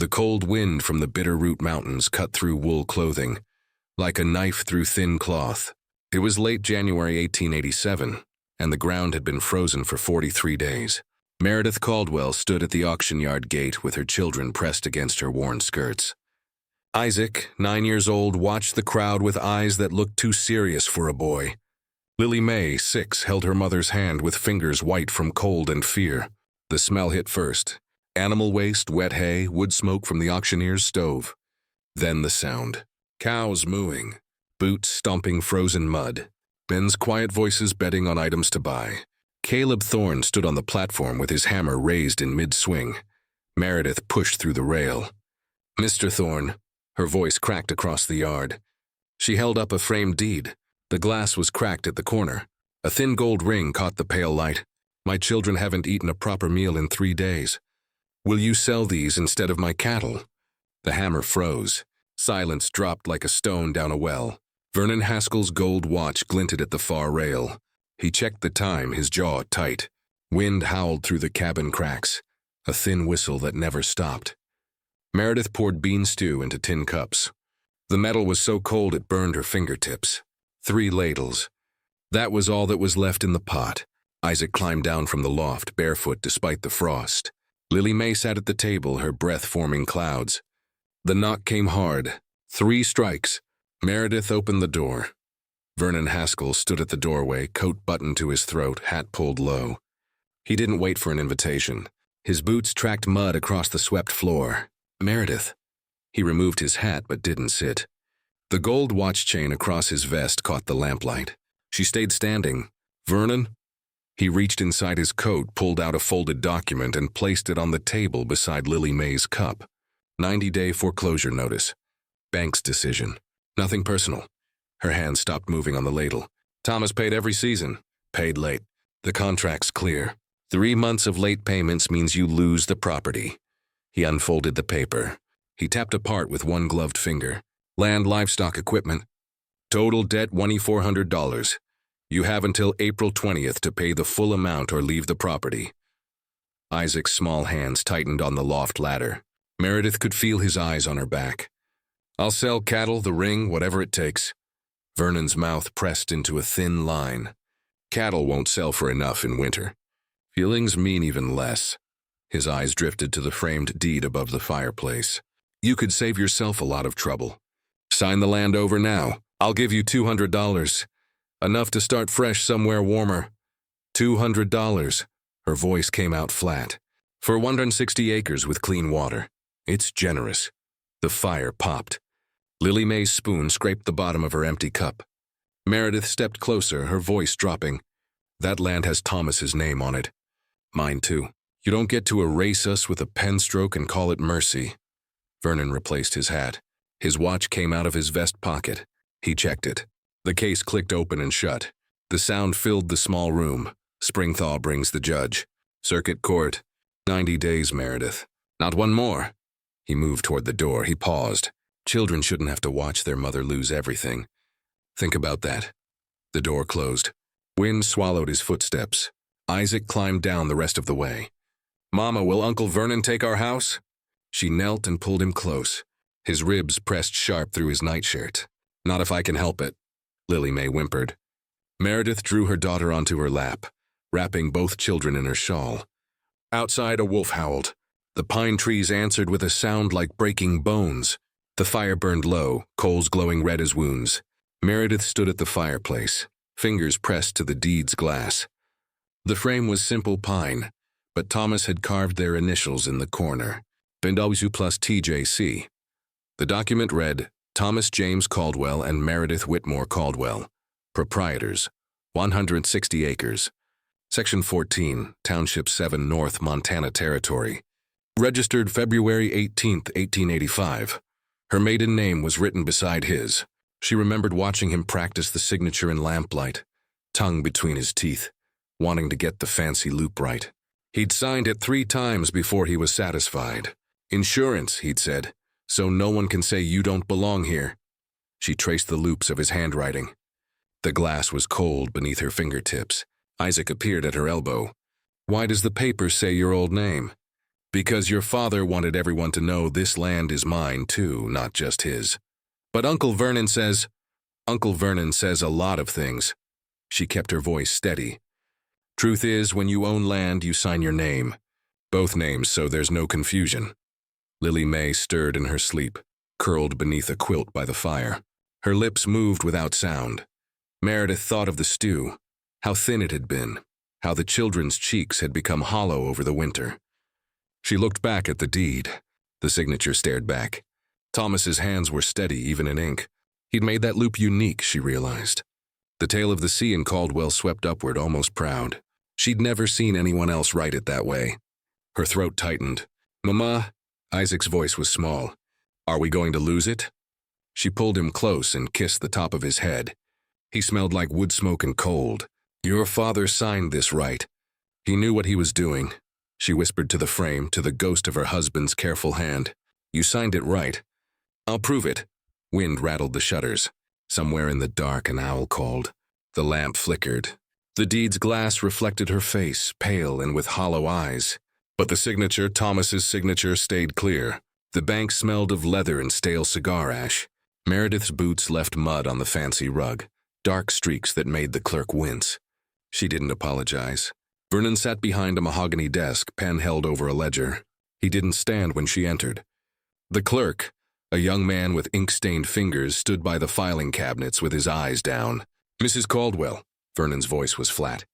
The cold wind from the Bitterroot Mountains cut through wool clothing, like a knife through thin cloth. It was late January 1887, and the ground had been frozen for 43 days. Meredith Caldwell stood at the auction yard gate with her children pressed against her worn skirts. Isaac, 9 years old, watched the crowd with eyes that looked too serious for a boy. Lily Mae, 6, held her mother's hand with fingers white from cold and fear. The smell hit first. Animal waste, wet hay, wood smoke from the auctioneer's stove. Then the sound. Cows mooing, boots stomping frozen mud, men's quiet voices betting on items to buy. Caleb Thorne stood on the platform with his hammer raised in mid-swing. Meredith pushed through the rail. "Mr. Thorne," her voice cracked across the yard. She held up a framed deed. The glass was cracked at the corner. A thin gold ring caught the pale light. "My children haven't eaten a proper meal in 3 days. Will you sell these instead of my cattle?" The hammer froze. Silence dropped like a stone down a well. Vernon Haskell's gold watch glinted at the far rail. He checked the time, his jaw tight. Wind howled through the cabin cracks, a thin whistle that never stopped. Meredith poured bean stew into tin cups. The metal was so cold it burned her fingertips. 3 ladles. That was all that was left in the pot. Isaac climbed down from the loft, barefoot despite the frost. Lily Mae sat at the table, her breath forming clouds. The knock came hard. 3 strikes. Meredith opened the door. Vernon Haskell stood at the doorway, coat buttoned to his throat, hat pulled low. He didn't wait for an invitation. His boots tracked mud across the swept floor. "Meredith." He removed his hat but didn't sit. The gold watch chain across his vest caught the lamplight. She stayed standing. "Vernon?" He reached inside his coat, pulled out a folded document, and placed it on the table beside Lily Mae's cup. 90-day foreclosure notice. Bank's decision. Nothing personal. Her hand stopped moving on the ladle. "Thomas paid every season. Paid late. The contract's clear. 3 months of late payments means you lose the property." He unfolded the paper. He tapped a part with one gloved finger. "Land, livestock, equipment. Total debt $2,400. You have until April 20th to pay the full amount or leave the property." Isaac's small hands tightened on the loft ladder. Meredith could feel his eyes on her back. "I'll sell cattle, the ring, whatever it takes." Vernon's mouth pressed into a thin line. "Cattle won't sell for enough in winter. Feelings mean even less." His eyes drifted to the framed deed above the fireplace. "You could save yourself a lot of trouble. Sign the land over now. I'll give you $200. Enough to start fresh somewhere warmer." $200. Her voice came out flat. "For 160 acres with clean water. It's generous." The fire popped. Lily Mae's spoon scraped the bottom of her empty cup. Meredith stepped closer, her voice dropping. "That land has Thomas's name on it. Mine too. You don't get to erase us with a pen stroke and call it mercy." Vernon replaced his hat. His watch came out of his vest pocket. He checked it. The case clicked open and shut. The sound filled the small room. Springthaw brings the judge. "Circuit Court. 90 days, Meredith. Not one more." He moved toward the door. He paused. Children shouldn't have to watch their mother lose everything. Think about that. The door closed. Wind swallowed his footsteps. Isaac climbed down the rest of the way. "Mama, will Uncle Vernon take our house?" She knelt and pulled him close. His ribs pressed sharp through his nightshirt. "Not if I can help it," Lily Mae whimpered. Meredith drew her daughter onto her lap, wrapping both children in her shawl. Outside, a wolf howled. The pine trees answered with a sound like breaking bones. The fire burned low, coals glowing red as wounds. Meredith stood at the fireplace, fingers pressed to the deed's glass. The frame was simple pine, but Thomas had carved their initials in the corner. "Bendawisu plus TJC. The document read, Thomas James Caldwell and Meredith Whitmore Caldwell, proprietors, 160 acres. Section 14, Township 7 North, Montana Territory. Registered February 18, 1885. Her maiden name was written beside his. She remembered watching him practice the signature in lamplight, tongue between his teeth, wanting to get the fancy loop right. He'd signed it 3 times before he was satisfied. "Insurance," he'd said, "so no one can say you don't belong here." She traced the loops of his handwriting. The glass was cold beneath her fingertips. Isaac appeared at her elbow. "Why does the paper say your old name?" Because your father wanted everyone to know this land is mine too, not just his. But Uncle Vernon says a lot of things. She kept her voice steady. Truth is, when you own land, you sign your name. Both names, so there's no confusion. Lily May stirred in her sleep, curled beneath a quilt by the fire. Her lips moved without sound. Meredith thought of the stew, how thin it had been, how the children's cheeks had become hollow over the winter. She looked back at the deed. The signature stared back. Thomas's hands were steady, even in ink. He'd made that loop unique, she realized. The tale of the sea in Caldwell swept upward, almost proud. She'd never seen anyone else write it that way. Her throat tightened. "Mama," Isaac's voice was small. "Are we going to lose it?" She pulled him close and kissed the top of his head. He smelled like wood smoke and cold. "Your father signed this right. He knew what he was doing." She whispered to the frame, to the ghost of her husband's careful hand. "You signed it right. I'll prove it." Wind rattled the shutters. Somewhere in the dark, an owl called. The lamp flickered. The deed's glass reflected her face, pale and with hollow eyes. But the signature, Thomas's signature, stayed clear. The bank smelled of leather and stale cigar ash. Meredith's boots left mud on the fancy rug, dark streaks that made the clerk wince. She didn't apologize. Vernon sat behind a mahogany desk, pen held over a ledger. He didn't stand when she entered. The clerk, a young man with ink-stained fingers, stood by the filing cabinets with his eyes down. "Mrs. Caldwell," Vernon's voice was flat,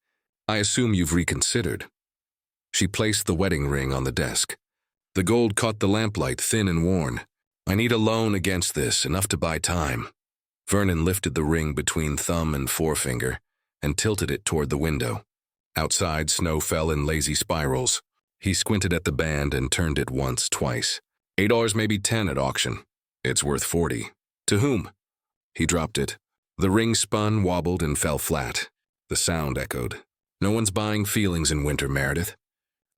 "I assume you've reconsidered." She placed the wedding ring on the desk. The gold caught the lamplight, thin and worn. "I need a loan against this, enough to buy time." Vernon lifted the ring between thumb and forefinger and tilted it toward the window. Outside, snow fell in lazy spirals. He squinted at the band and turned it once, twice. $8, maybe 10 at auction. It's worth 40. To whom? He dropped it. The ring spun, wobbled, and fell flat. The sound echoed. "No one's buying feelings in winter, Meredith.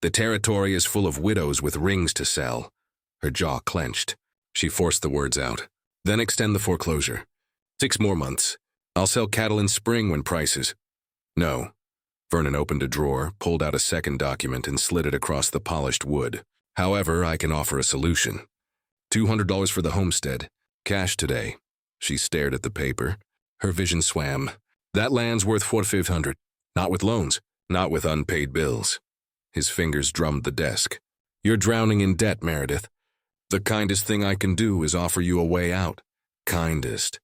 The territory is full of widows with rings to sell." Her jaw clenched. She forced the words out. "Then extend the foreclosure. 6 more months. I'll sell cattle in spring when prices." "No." Vernon opened a drawer, pulled out a second document, and slid it across the polished wood. "However, I can offer a solution. $200 for the homestead. Cash today." She stared at the paper. Her vision swam. "That land's worth $4,500. Not with loans. Not with unpaid bills." His fingers drummed the desk. "You're drowning in debt, Meredith. The kindest thing I can do is offer you a way out." Kindest.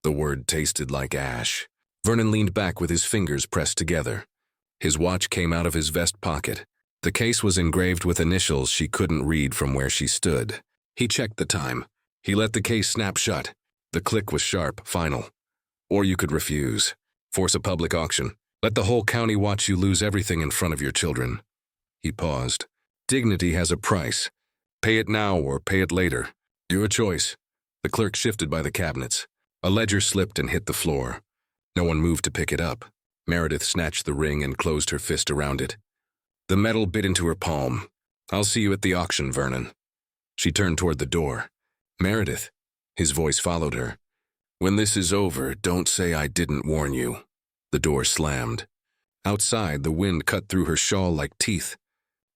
The word tasted like ash. Vernon leaned back with his fingers pressed together. His watch came out of his vest pocket. The case was engraved with initials she couldn't read from where she stood. He checked the time. He let the case snap shut. The click was sharp, final. "Or you could refuse. Force a public auction. Let the whole county watch you lose everything in front of your children." He paused. "Dignity has a price. Pay it now or pay it later. Your choice." The clerk shifted by the cabinets. A ledger slipped and hit the floor. No one moved to pick it up. Meredith snatched the ring and closed her fist around it. The metal bit into her palm. "I'll see you at the auction, Vernon." She turned toward the door. "Meredith." His voice followed her. "When this is over, don't say I didn't warn you." The door slammed. Outside, the wind cut through her shawl like teeth.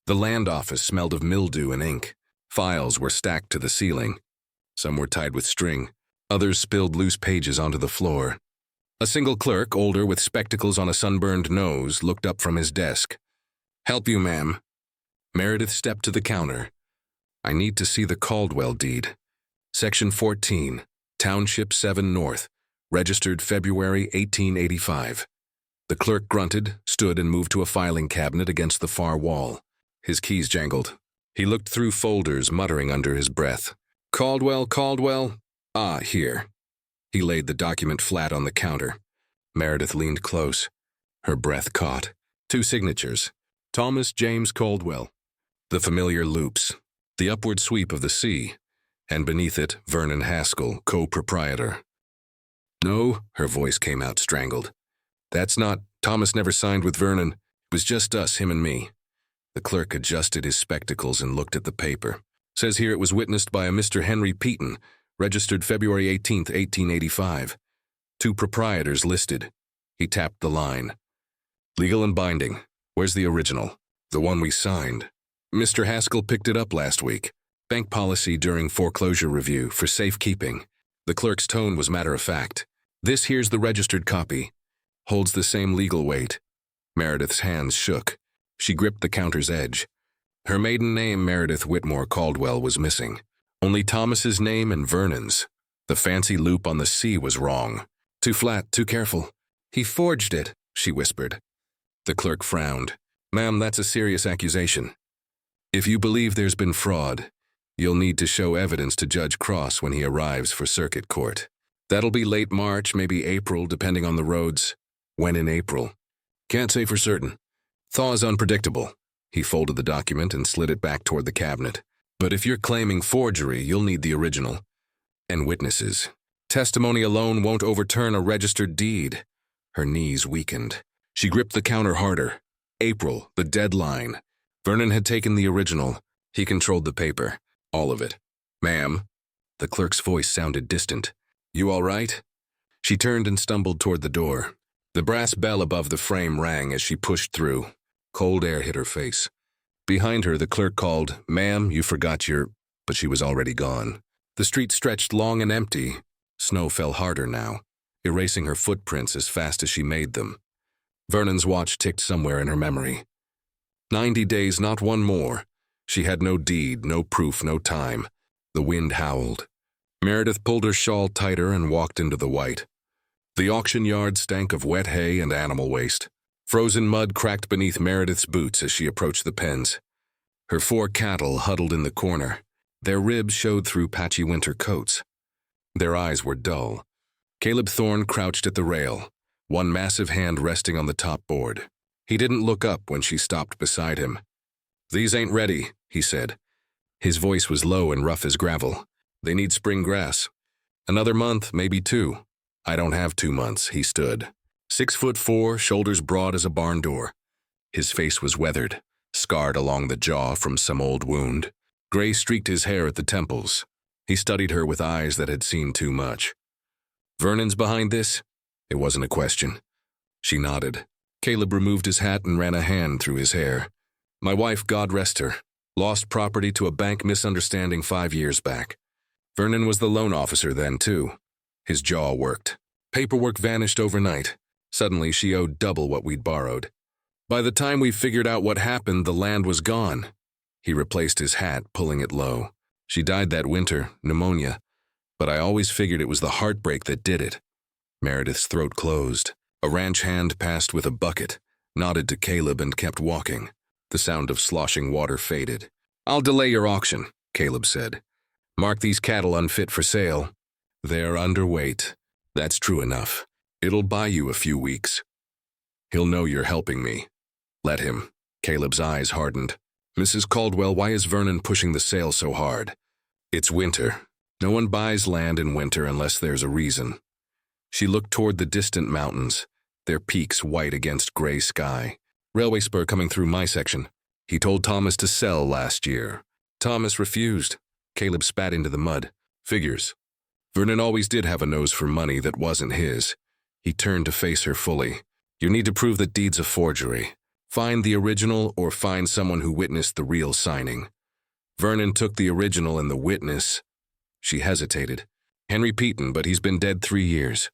The land office smelled of mildew and ink. Files were stacked to the ceiling. Some were tied with string. Others spilled loose pages onto the floor. A single clerk, older with spectacles on a sunburned nose, looked up from his desk. "Help you, ma'am." Meredith stepped to the counter. "I need to see the Caldwell deed. Section 14, Township 7 North, registered February 1885. The clerk grunted, stood, and moved to a filing cabinet against the far wall. His keys jangled. He looked through folders, muttering under his breath. "Caldwell, Caldwell. Ah, here." He laid the document flat on the counter. Meredith leaned close. Her breath caught. 2 signatures. Thomas James Caldwell. The familiar loops. The upward sweep of the sea. And beneath it, Vernon Haskell, co-proprietor. "No," her voice came out strangled. "That's not. Thomas never signed with Vernon. It was just us, him and me." The clerk adjusted his spectacles and looked at the paper. "Says here it was witnessed by a Mr. Henry Peaton, registered February 18th, 1885. 2 proprietors listed." He tapped the line. "Legal and binding. Where's the original?" "The one we signed." Mr. Haskell picked it up last week. Bank policy during foreclosure review for safekeeping. The clerk's tone was matter-of-fact. This here's the registered copy. Holds the same legal weight. Meredith's hands shook. She gripped the counter's edge. Her maiden name, Meredith Whitmore Caldwell, was missing. Only Thomas's name and Vernon's. The fancy loop on the C was wrong. Too flat, too careful. He forged it, she whispered. The clerk frowned. Ma'am, that's a serious accusation. If you believe there's been fraud, you'll need to show evidence to Judge Cross when he arrives for circuit court. That'll be late March, maybe April, depending on the roads. When in April? Can't say for certain. Thaw's unpredictable. He folded the document and slid it back toward the cabinet. But if you're claiming forgery, you'll need the original. And witnesses. Testimony alone won't overturn a registered deed. Her knees weakened. She gripped the counter harder. April, the deadline. Vernon had taken the original. He controlled the paper. All of it. Ma'am. The clerk's voice sounded distant. You all right? She turned and stumbled toward the door. The brass bell above the frame rang as she pushed through. Cold air hit her face. Behind her, the clerk called, Ma'am, you forgot your... But she was already gone. The street stretched long and empty. Snow fell harder now, erasing her footprints as fast as she made them. Vernon's watch ticked somewhere in her memory. 90 days, not one more. She had no deed, no proof, no time. The wind howled. Meredith pulled her shawl tighter and walked into the white. The auction yard stank of wet hay and animal waste. Frozen mud cracked beneath Meredith's boots as she approached the pens. Her 4 cattle huddled in the corner. Their ribs showed through patchy winter coats. Their eyes were dull. Caleb Thorne crouched at the rail, one massive hand resting on the top board. He didn't look up when she stopped beside him. These ain't ready, he said. His voice was low and rough as gravel. They need spring grass. Another month, maybe 2. I don't have 2 months, he stood. 6'4", shoulders broad as a barn door. His face was weathered, scarred along the jaw from some old wound. Gray streaked his hair at the temples. He studied her with eyes that had seen too much. Vernon's behind this? It wasn't a question. She nodded. Caleb removed his hat and ran a hand through his hair. My wife, God rest her, lost property to a bank misunderstanding 5 years back. Vernon was the loan officer then, too. His jaw worked. Paperwork vanished overnight. Suddenly, she owed double what we'd borrowed. By the time we figured out what happened, the land was gone. He replaced his hat, pulling it low. She died that winter, pneumonia. But I always figured it was the heartbreak that did it. Meredith's throat closed. A ranch hand passed with a bucket, nodded to Caleb and kept walking. The sound of sloshing water faded. I'll delay your auction, Caleb said. Mark these cattle unfit for sale. They're underweight. That's true enough. It'll buy you a few weeks. He'll know you're helping me. Let him. Caleb's eyes hardened. Mrs. Caldwell, why is Vernon pushing the sale so hard? It's winter. No one buys land in winter unless there's a reason. She looked toward the distant mountains, their peaks white against gray sky. Railway spur coming through my section. He told Thomas to sell last year. Thomas refused. Caleb spat into the mud. Figures. Vernon always did have a nose for money that wasn't his. He turned to face her fully. You need to prove that deed's a forgery. Find the original or find someone who witnessed the real signing. Vernon took the original and the witness. She hesitated. Henry Peaton, but he's been dead 3 years.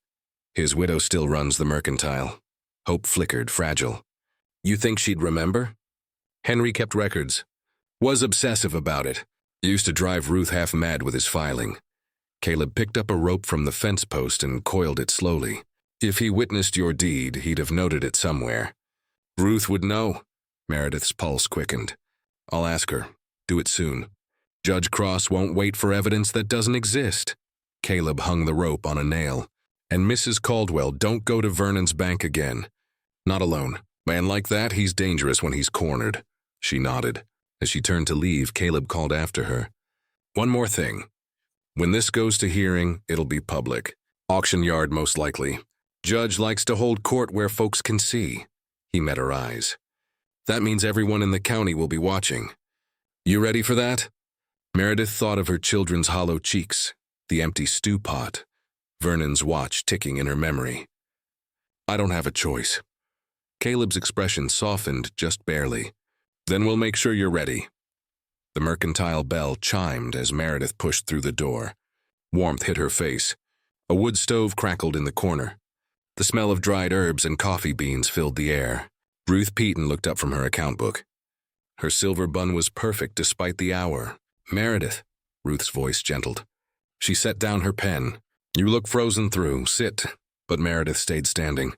His widow still runs the mercantile. Hope flickered, fragile. You think she'd remember? Henry kept records. Was obsessive about it. Used to drive Ruth half mad with his filing. Caleb picked up a rope from the fence post and coiled it slowly. If he witnessed your deed, he'd have noted it somewhere. Ruth would know. Meredith's pulse quickened. I'll ask her. Do it soon. Judge Cross won't wait for evidence that doesn't exist. Caleb hung the rope on a nail. And Mrs. Caldwell, don't go to Vernon's bank again. Not alone. Man like that, he's dangerous when he's cornered. She nodded. As she turned to leave, Caleb called after her. One more thing. When this goes to hearing, it'll be public. Auction yard, most likely. Judge likes to hold court where folks can see. He met her eyes. That means everyone in the county will be watching. You ready for that? Meredith thought of her children's hollow cheeks, the empty stew pot, Vernon's watch ticking in her memory. I don't have a choice. Caleb's expression softened just barely. Then we'll make sure you're ready. The mercantile bell chimed as Meredith pushed through the door. Warmth hit her face. A wood stove crackled in the corner. The smell of dried herbs and coffee beans filled the air. Ruth Peaton looked up from her account book. Her silver bun was perfect despite the hour. "Meredith," Ruth's voice gentled. She set down her pen. "You look frozen through. Sit." But Meredith stayed standing.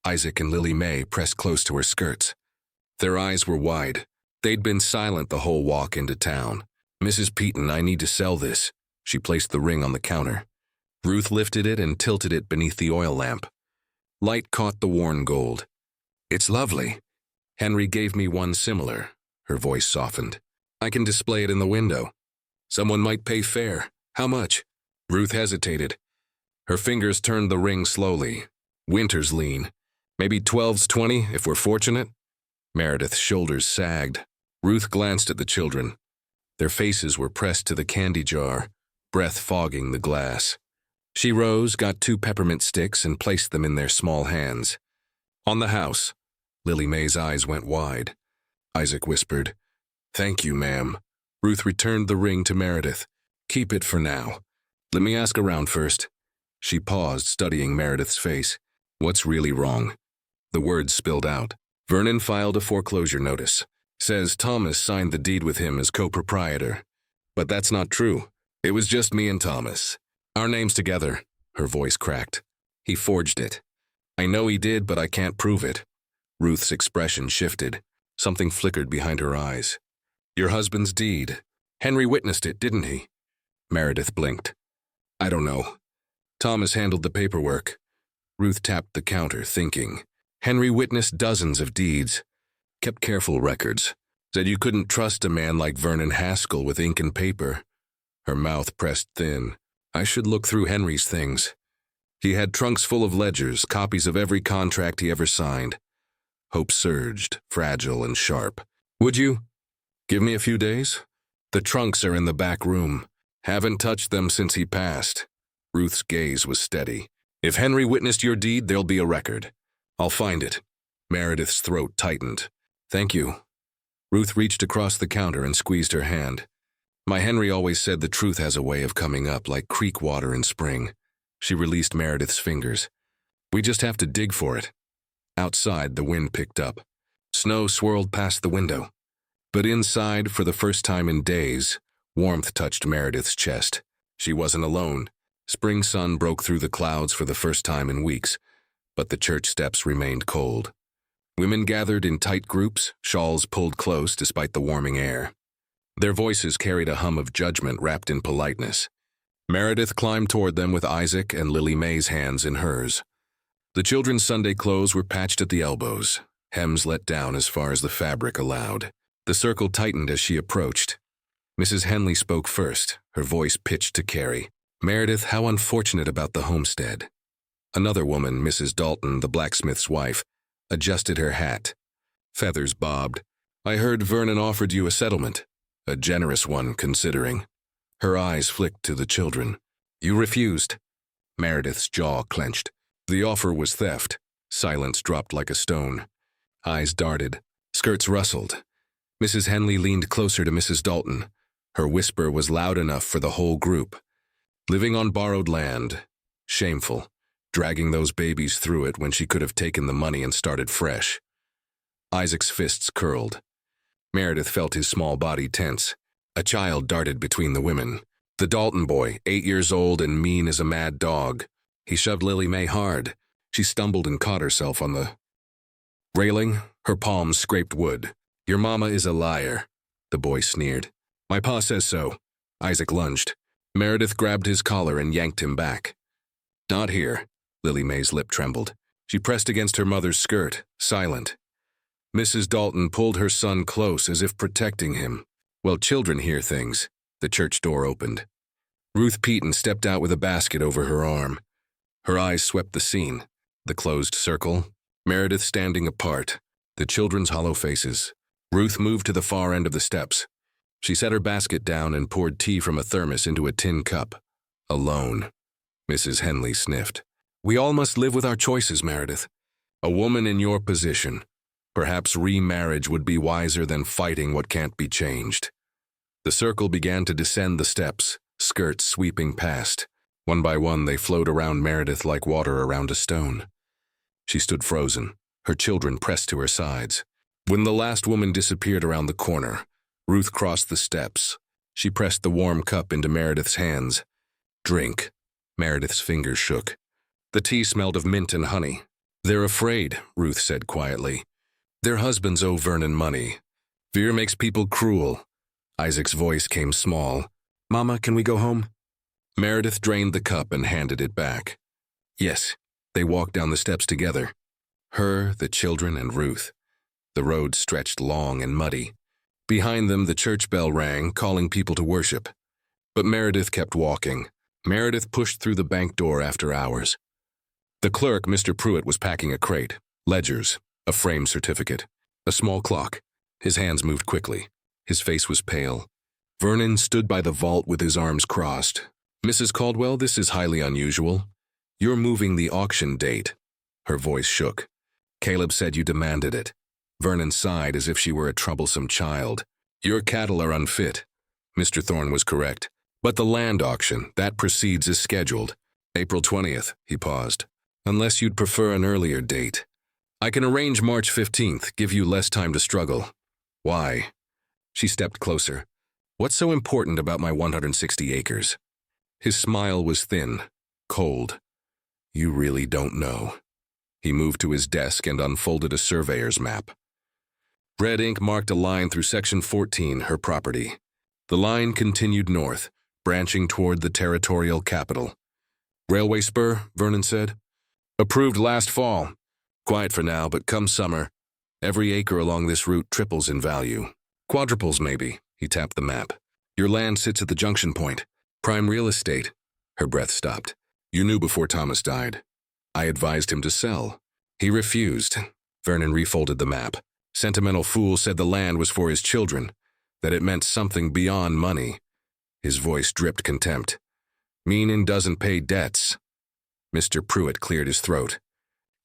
Isaac and Lily Mae pressed close to her skirts. Their eyes were wide. They'd been silent the whole walk into town. "Mrs. Peaton, I need to sell this." She placed the ring on the counter. Ruth lifted it and tilted it beneath the oil lamp. Light caught the worn gold. "It's lovely. Henry gave me one similar." Her voice softened. "I can display it in the window. Someone might pay fair. How much?" Ruth hesitated. Her fingers turned the ring slowly. "Winter's lean. Maybe 12's 20, if we're fortunate." Meredith's shoulders sagged. Ruth glanced at the children. Their faces were pressed to the candy jar, breath fogging the glass. She rose, got 2 peppermint sticks, and placed them in their small hands. "On the house." Lily Mae's eyes went wide. Isaac whispered, "Thank you, ma'am." Ruth returned the ring to Meredith. "Keep it for now. Let me ask around first." She paused, studying Meredith's face. "What's really wrong?" The words spilled out. "Vernon filed a foreclosure notice. Says Thomas signed the deed with him as co-proprietor. But that's not true. It was just me and Thomas. Our names together." Her voice cracked. "He forged it. I know he did, but I can't prove it." Ruth's expression shifted. Something flickered behind her eyes. "Your husband's deed. Henry witnessed it, didn't he?" Meredith blinked. "I don't know. Thomas handled the paperwork." Ruth tapped the counter, thinking. Henry witnessed dozens of deeds. Kept careful records. Said you couldn't trust a man like Vernon Haskell with ink and paper. Her mouth pressed thin. "I should look through Henry's things. He had trunks full of ledgers, copies of every contract he ever signed." Hope surged, fragile and sharp. "Would you? Give me a few days? The trunks are in the back room. Haven't touched them since he passed." Ruth's gaze was steady. "If Henry witnessed your deed, there'll be a record. I'll find it." Meredith's throat tightened. "Thank you." Ruth reached across the counter and squeezed her hand. "My Henry always said the truth has a way of coming up like creek water in spring." She released Meredith's fingers. "We just have to dig for it." Outside, the wind picked up. Snow swirled past the window. But inside, for the first time in days, warmth touched Meredith's chest. She wasn't alone. Spring sun broke through the clouds for the first time in weeks, but the church steps remained cold. Women gathered in tight groups, shawls pulled close despite the warming air. Their voices carried a hum of judgment wrapped in politeness. Meredith climbed toward them with Isaac and Lily Mae's hands in hers. The children's Sunday clothes were patched at the elbows, hems let down as far as the fabric allowed. The circle tightened as she approached. Mrs. Henley spoke first, her voice pitched to Carrie. "Meredith, how unfortunate about the homestead." Another woman, Mrs. Dalton, the blacksmith's wife, adjusted her hat. Feathers bobbed. "I heard Vernon offered you a settlement. A generous one, considering." Her eyes flicked to the children. "You refused." Meredith's jaw clenched. The offer was theft. Silence dropped like a stone. Eyes darted. Skirts rustled. Mrs. Henley leaned closer to Mrs. Dalton. Her whisper was loud enough for the whole group. "Living on borrowed land. Shameful. Dragging those babies through it when she could have taken the money and started fresh." Isaac's fists curled. Meredith felt his small body tense. A child darted between the women. The Dalton boy, 8 years old and mean as a mad dog. He shoved Lily Mae hard. She stumbled and caught herself on the railing. Her palms scraped wood. "Your mama is a liar," the boy sneered. "My pa says so." Isaac lunged. Meredith grabbed his collar and yanked him back. "Not here." Lily Mae's lip trembled. She pressed against her mother's skirt, silent. Mrs. Dalton pulled her son close as if protecting him. "Well, children hear things." The church door opened. Ruth Peaton stepped out with a basket over her arm. Her eyes swept the scene. The closed circle, Meredith standing apart, the children's hollow faces. Ruth moved to the far end of the steps. She set her basket down and poured tea from a thermos into a tin cup. Alone. Mrs. Henley sniffed. "We all must live with our choices, Meredith. A woman in your position. Perhaps remarriage would be wiser than fighting what can't be changed." The circle began to descend the steps, skirts sweeping past. One by one, they flowed around Meredith like water around a stone. She stood frozen, her children pressed to her sides. When the last woman disappeared around the corner, Ruth crossed the steps. She pressed the warm cup into Meredith's hands. "Drink." Meredith's fingers shook. The tea smelled of mint and honey. "They're afraid," Ruth said quietly. "Their husbands owe Vernon money. Fear makes people cruel." Isaac's voice came small. "Mama, can we go home?" Meredith drained the cup and handed it back. Yes, they walked down the steps together. Her, the children, and Ruth. The road stretched long and muddy. Behind them, the church bell rang, calling people to worship. But Meredith kept walking. Meredith pushed through the bank door after hours. The clerk, Mr. Pruitt, was packing a crate, ledgers, a framed certificate, a small clock. His hands moved quickly. His face was pale. Vernon stood by the vault with his arms crossed. "Mrs. Caldwell, this is highly unusual. You're moving the auction date." Her voice shook. "Caleb said you demanded it." Vernon sighed as if she were a troublesome child. "Your cattle are unfit." Mr. Thorne was correct. "But the land auction, that proceeds as scheduled. April 20th, he paused. "Unless you'd prefer an earlier date. I can arrange March 15th, give you less time to struggle." "Why?" She stepped closer. "What's so important about my 160 acres?" His smile was thin, cold. "You really don't know." He moved to his desk and unfolded a surveyor's map. Red ink marked a line through Section 14, her property. The line continued north, branching toward the territorial capital. "Railway spur," Vernon said. "Approved last fall. Quiet for now, but come summer, every acre along this route triples in value. Quadruples, maybe." He tapped the map. "Your land sits at the junction point. Prime real estate." Her breath stopped. "You knew before Thomas died." "I advised him to sell." "He refused." Vernon refolded the map. "Sentimental fool said the land was for his children, that it meant something beyond money." His voice dripped contempt. "Meanin' doesn't pay debts." Mr. Pruitt cleared his throat.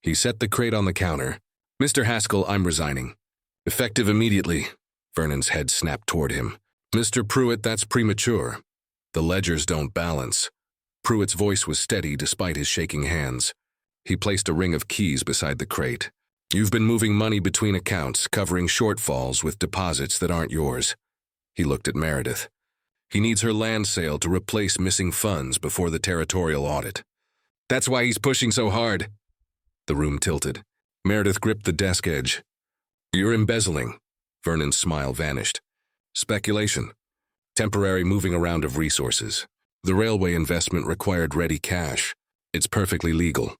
He set the crate on the counter. "Mr. Haskell, I'm resigning." "Effective immediately." Vernon's head snapped toward him. "Mr. Pruitt, that's premature. The ledgers don't balance." Pruitt's voice was steady despite his shaking hands. He placed a ring of keys beside the crate. "You've been moving money between accounts, covering shortfalls with deposits that aren't yours." He looked at Meredith. "He needs her land sale to replace missing funds before the territorial audit. That's why he's pushing so hard." The room tilted. Meredith gripped the desk edge. "You're embezzling." Vernon's smile vanished. "Speculation. Temporary moving around of resources. The railway investment required ready cash. It's perfectly legal."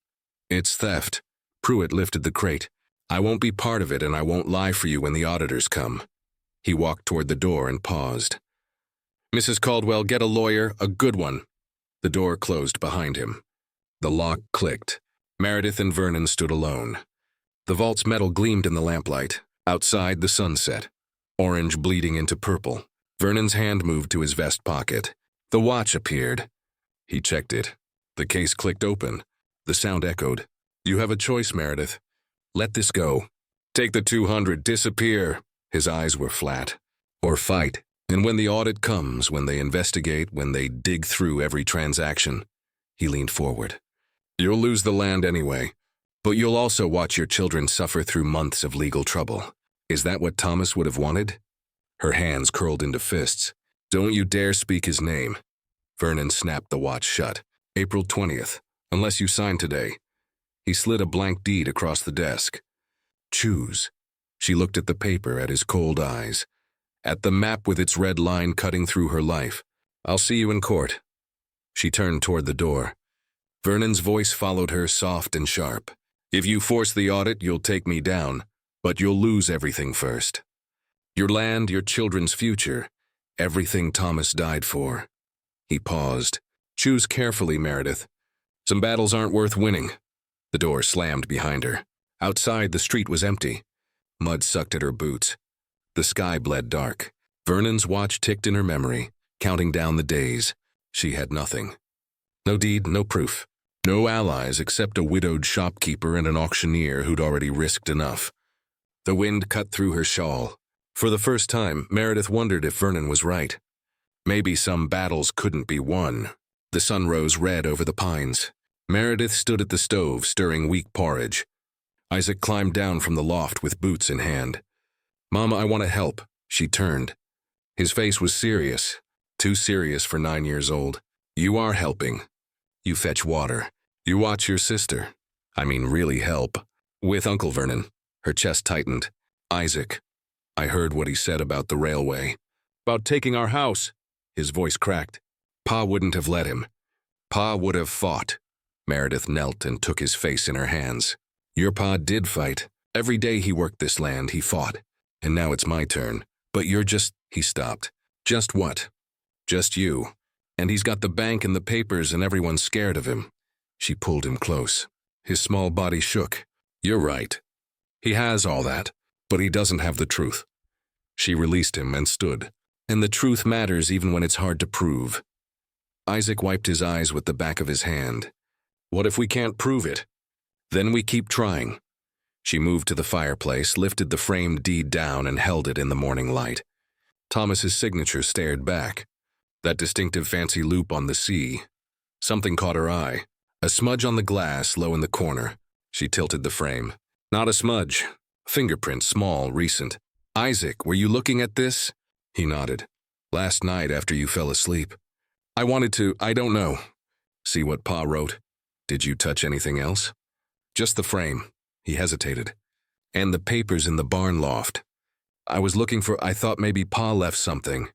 "It's theft." Pruitt lifted the crate. "I won't be part of it, and I won't lie for you when the auditors come." He walked toward the door and paused. "Mrs. Caldwell, get a lawyer, a good one." The door closed behind him. The lock clicked. Meredith and Vernon stood alone. The vault's metal gleamed in the lamplight. Outside, the sun set, orange bleeding into purple. Vernon's hand moved to his vest pocket. The watch appeared. He checked it. The case clicked open. The sound echoed. "You have a choice, Meredith. Let this go. Take the 200, disappear." His eyes were flat. "Or fight. And when the audit comes, when they investigate, when they dig through every transaction," he leaned forward, "you'll lose the land anyway. But you'll also watch your children suffer through months of legal trouble. Is that what Thomas would have wanted?" Her hands curled into fists. "Don't you dare speak his name." Vernon snapped the watch shut. "April 20th, unless you sign today." He slid a blank deed across the desk. "Choose." She looked at the paper, at his cold eyes, at the map with its red line cutting through her life. "I'll see you in court." She turned toward the door. Vernon's voice followed her, soft and sharp. "If you force the audit, you'll take me down, but you'll lose everything first. Your land, your children's future, everything Thomas died for." He paused. "Choose carefully, Meredith. Some battles aren't worth winning." The door slammed behind her. Outside, the street was empty. Mud sucked at her boots. The sky bled dark. Vernon's watch ticked in her memory, counting down the days. She had nothing. No deed, no proof. No allies except a widowed shopkeeper and an auctioneer who'd already risked enough. The wind cut through her shawl. For the first time, Meredith wondered if Vernon was right. Maybe some battles couldn't be won. The sun rose red over the pines. Meredith stood at the stove, stirring weak porridge. Isaac climbed down from the loft with boots in hand. "Mama, I want to help." She turned. His face was serious, too serious for 9 years old. "You are helping. You fetch water. You watch your sister. I mean, really help. With Uncle Vernon." Her chest tightened. "Isaac, I heard what he said about the railway. About taking our house." His voice cracked. "Pa wouldn't have let him. Pa would have fought." Meredith knelt and took his face in her hands. "Your pa did fight. Every day he worked this land, he fought. And now it's my turn. But you're just—" He stopped. "Just what?" "Just you. And he's got the bank and the papers and everyone's scared of him." She pulled him close. His small body shook. "You're right. He has all that, but he doesn't have the truth." She released him and stood. "And the truth matters even when it's hard to prove." Isaac wiped his eyes with the back of his hand. "What if we can't prove it? Then we keep trying." She moved to the fireplace, lifted the framed deed down, and held it in the morning light. Thomas's signature stared back. That distinctive fancy loop on the C. Something caught her eye. A smudge on the glass low in the corner. She tilted the frame. Not a smudge. Fingerprint, small, recent. "Isaac, were you looking at this?" He nodded. "Last night after you fell asleep. I wanted to, I don't know. See what Pa wrote? Did you touch anything else?" "Just the frame." He hesitated. "And the papers in the barn loft. I was looking for, I thought maybe Pa left something.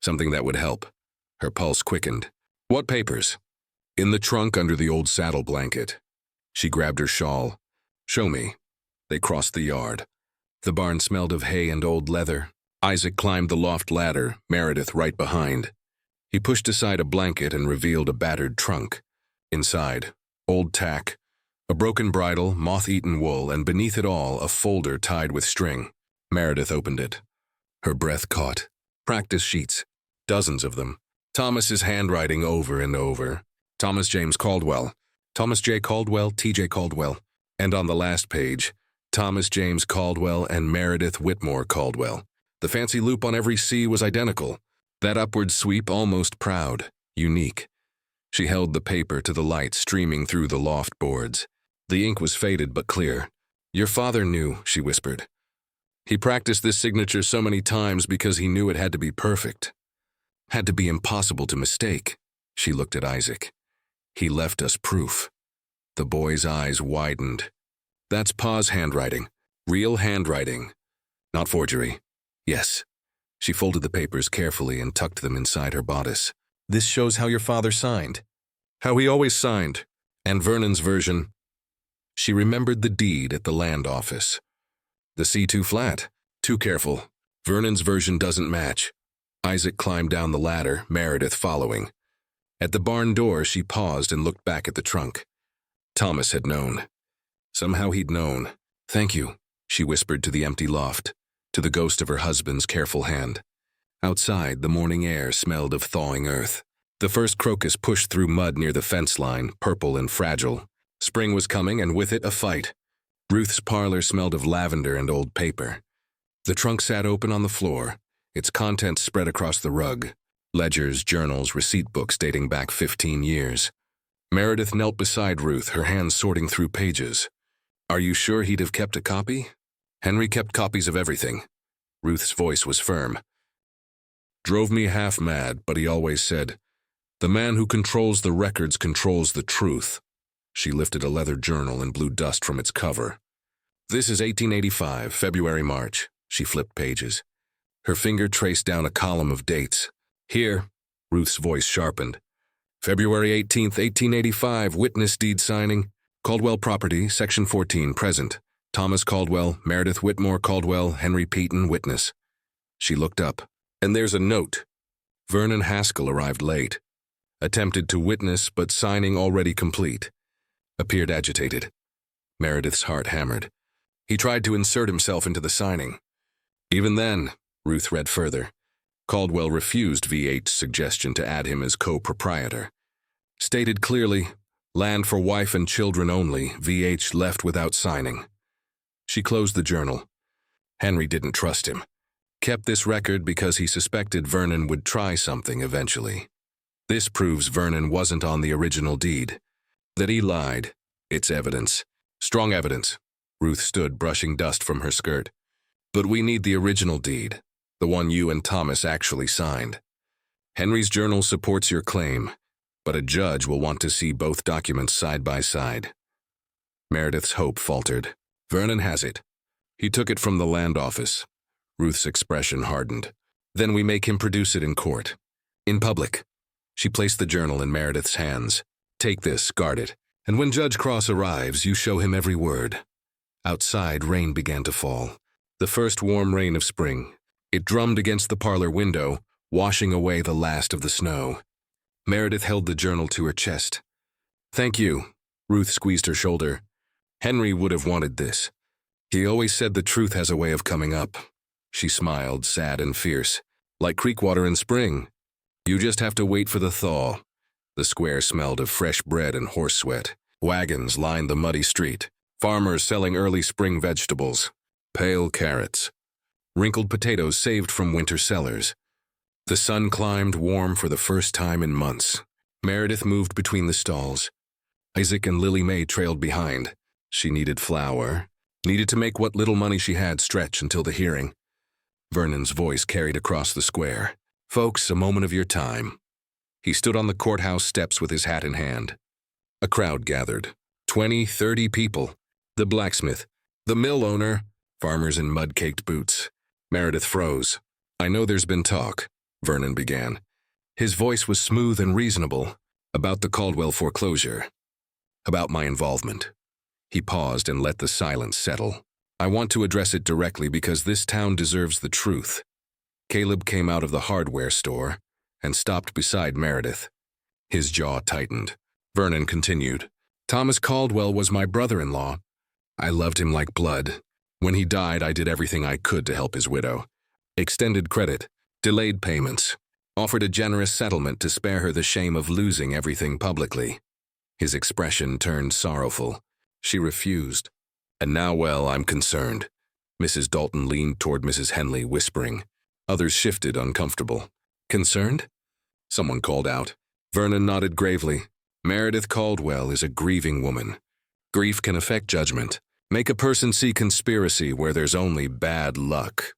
Something that would help." Her pulse quickened. "What papers?" "In the trunk under the old saddle blanket." She grabbed her shawl. "Show me." They crossed the yard. The barn smelled of hay and old leather. Isaac climbed the loft ladder, Meredith right behind. He pushed aside a blanket and revealed a battered trunk. Inside, old tack, a broken bridle, moth-eaten wool, and beneath it all, a folder tied with string. Meredith opened it. Her breath caught. Practice sheets. Dozens of them. Thomas's handwriting over and over. Thomas James Caldwell. Thomas J. Caldwell, T.J. Caldwell. And on the last page, Thomas James Caldwell and Meredith Whitmore Caldwell. The fancy loop on every C was identical. That upward sweep almost proud, unique. She held the paper to the light streaming through the loft boards. The ink was faded but clear. "Your father knew," she whispered. "He practiced this signature so many times because he knew it had to be perfect. Had to be impossible to mistake." She looked at Isaac. "He left us proof." The boy's eyes widened. "That's Pa's handwriting. Real handwriting. Not forgery." "Yes." She folded the papers carefully and tucked them inside her bodice. "This shows how your father signed." "How he always signed. And Vernon's version." She remembered the deed at the land office. "The C too flat. Too careful. Vernon's version doesn't match." Isaac climbed down the ladder, Meredith following. At the barn door, she paused and looked back at the trunk. Thomas had known. Somehow he'd known. "Thank you," she whispered to the empty loft, to the ghost of her husband's careful hand. Outside, the morning air smelled of thawing earth. The first crocus pushed through mud near the fence line, purple and fragile. Spring was coming, and with it a fight. Ruth's parlor smelled of lavender and old paper. The trunk sat open on the floor, its contents spread across the rug. Ledgers, journals, receipt books dating back 15 years. Meredith knelt beside Ruth, her hands sorting through pages. "Are you sure he'd have kept a copy?" "Henry kept copies of everything." Ruth's voice was firm. "Drove me half mad, but he always said, 'The man who controls the records controls the truth.'" She lifted a leather journal and blew dust from its cover. "This is 1885, February, March." She flipped pages. Her finger traced down a column of dates. "Here," Ruth's voice sharpened. "February 18th, 1885, witness deed signing. Caldwell property, section 14, present. Thomas Caldwell, Meredith Whitmore Caldwell, Henry Peaton, witness." She looked up. "And there's a note. Vernon Haskell arrived late. Attempted to witness, but signing already complete. Appeared agitated." Meredith's heart hammered. "He tried to insert himself into the signing. Even then," Ruth read further, "Caldwell refused V.H.'s suggestion to add him as co-proprietor. Stated clearly, land for wife and children only, V.H. left without signing." She closed the journal. Henry didn't trust him. Kept this record because he suspected Vernon would try something eventually. This proves Vernon wasn't on the original deed. That he lied. It's evidence. Strong evidence. Ruth stood, brushing dust from her skirt. But we need the original deed, the one you and Thomas actually signed. Henry's journal supports your claim, but a judge will want to see both documents side by side. Meredith's hope faltered. Vernon has it. He took it from the land office. Ruth's expression hardened. Then we make him produce it in court. In public. She placed the journal in Meredith's hands. Take this, guard it, and when Judge Cross arrives, you show him every word. Outside, rain began to fall. The first warm rain of spring. It drummed against the parlor window, washing away the last of the snow. Meredith held the journal to her chest. Thank you. Ruth squeezed her shoulder. Henry would have wanted this. He always said the truth has a way of coming up. She smiled, sad and fierce. Like creek water in spring. You just have to wait for the thaw. The square smelled of fresh bread and horse sweat. Wagons lined the muddy street. Farmers selling early spring vegetables. Pale carrots. Wrinkled potatoes saved from winter cellars. The sun climbed warm for the first time in months. Meredith moved between the stalls. Isaac and Lily Mae trailed behind. She needed flour. Needed to make what little money she had stretch until the hearing. Vernon's voice carried across the square. Folks, a moment of your time. He stood on the courthouse steps with his hat in hand. A crowd gathered. 20, 30 people. The blacksmith. The mill owner. Farmers in mud-caked boots. Meredith froze. I know there's been talk, Vernon began. His voice was smooth and reasonable. About the Caldwell foreclosure. About my involvement. He paused and let the silence settle. I want to address it directly because this town deserves the truth. Caleb came out of the hardware store and stopped beside Meredith. His jaw tightened. Vernon continued. Thomas Caldwell was my brother-in-law. I loved him like blood. When he died, I did everything I could to help his widow. Extended credit, delayed payments, offered a generous settlement to spare her the shame of losing everything publicly. His expression turned sorrowful. She refused. And now, well, I'm concerned. Mrs. Dalton leaned toward Mrs. Henley, whispering. Others shifted, uncomfortable. Concerned? Someone called out. Vernon nodded gravely. Meredith Caldwell is a grieving woman. Grief can affect judgment, make a person see conspiracy where there's only bad luck.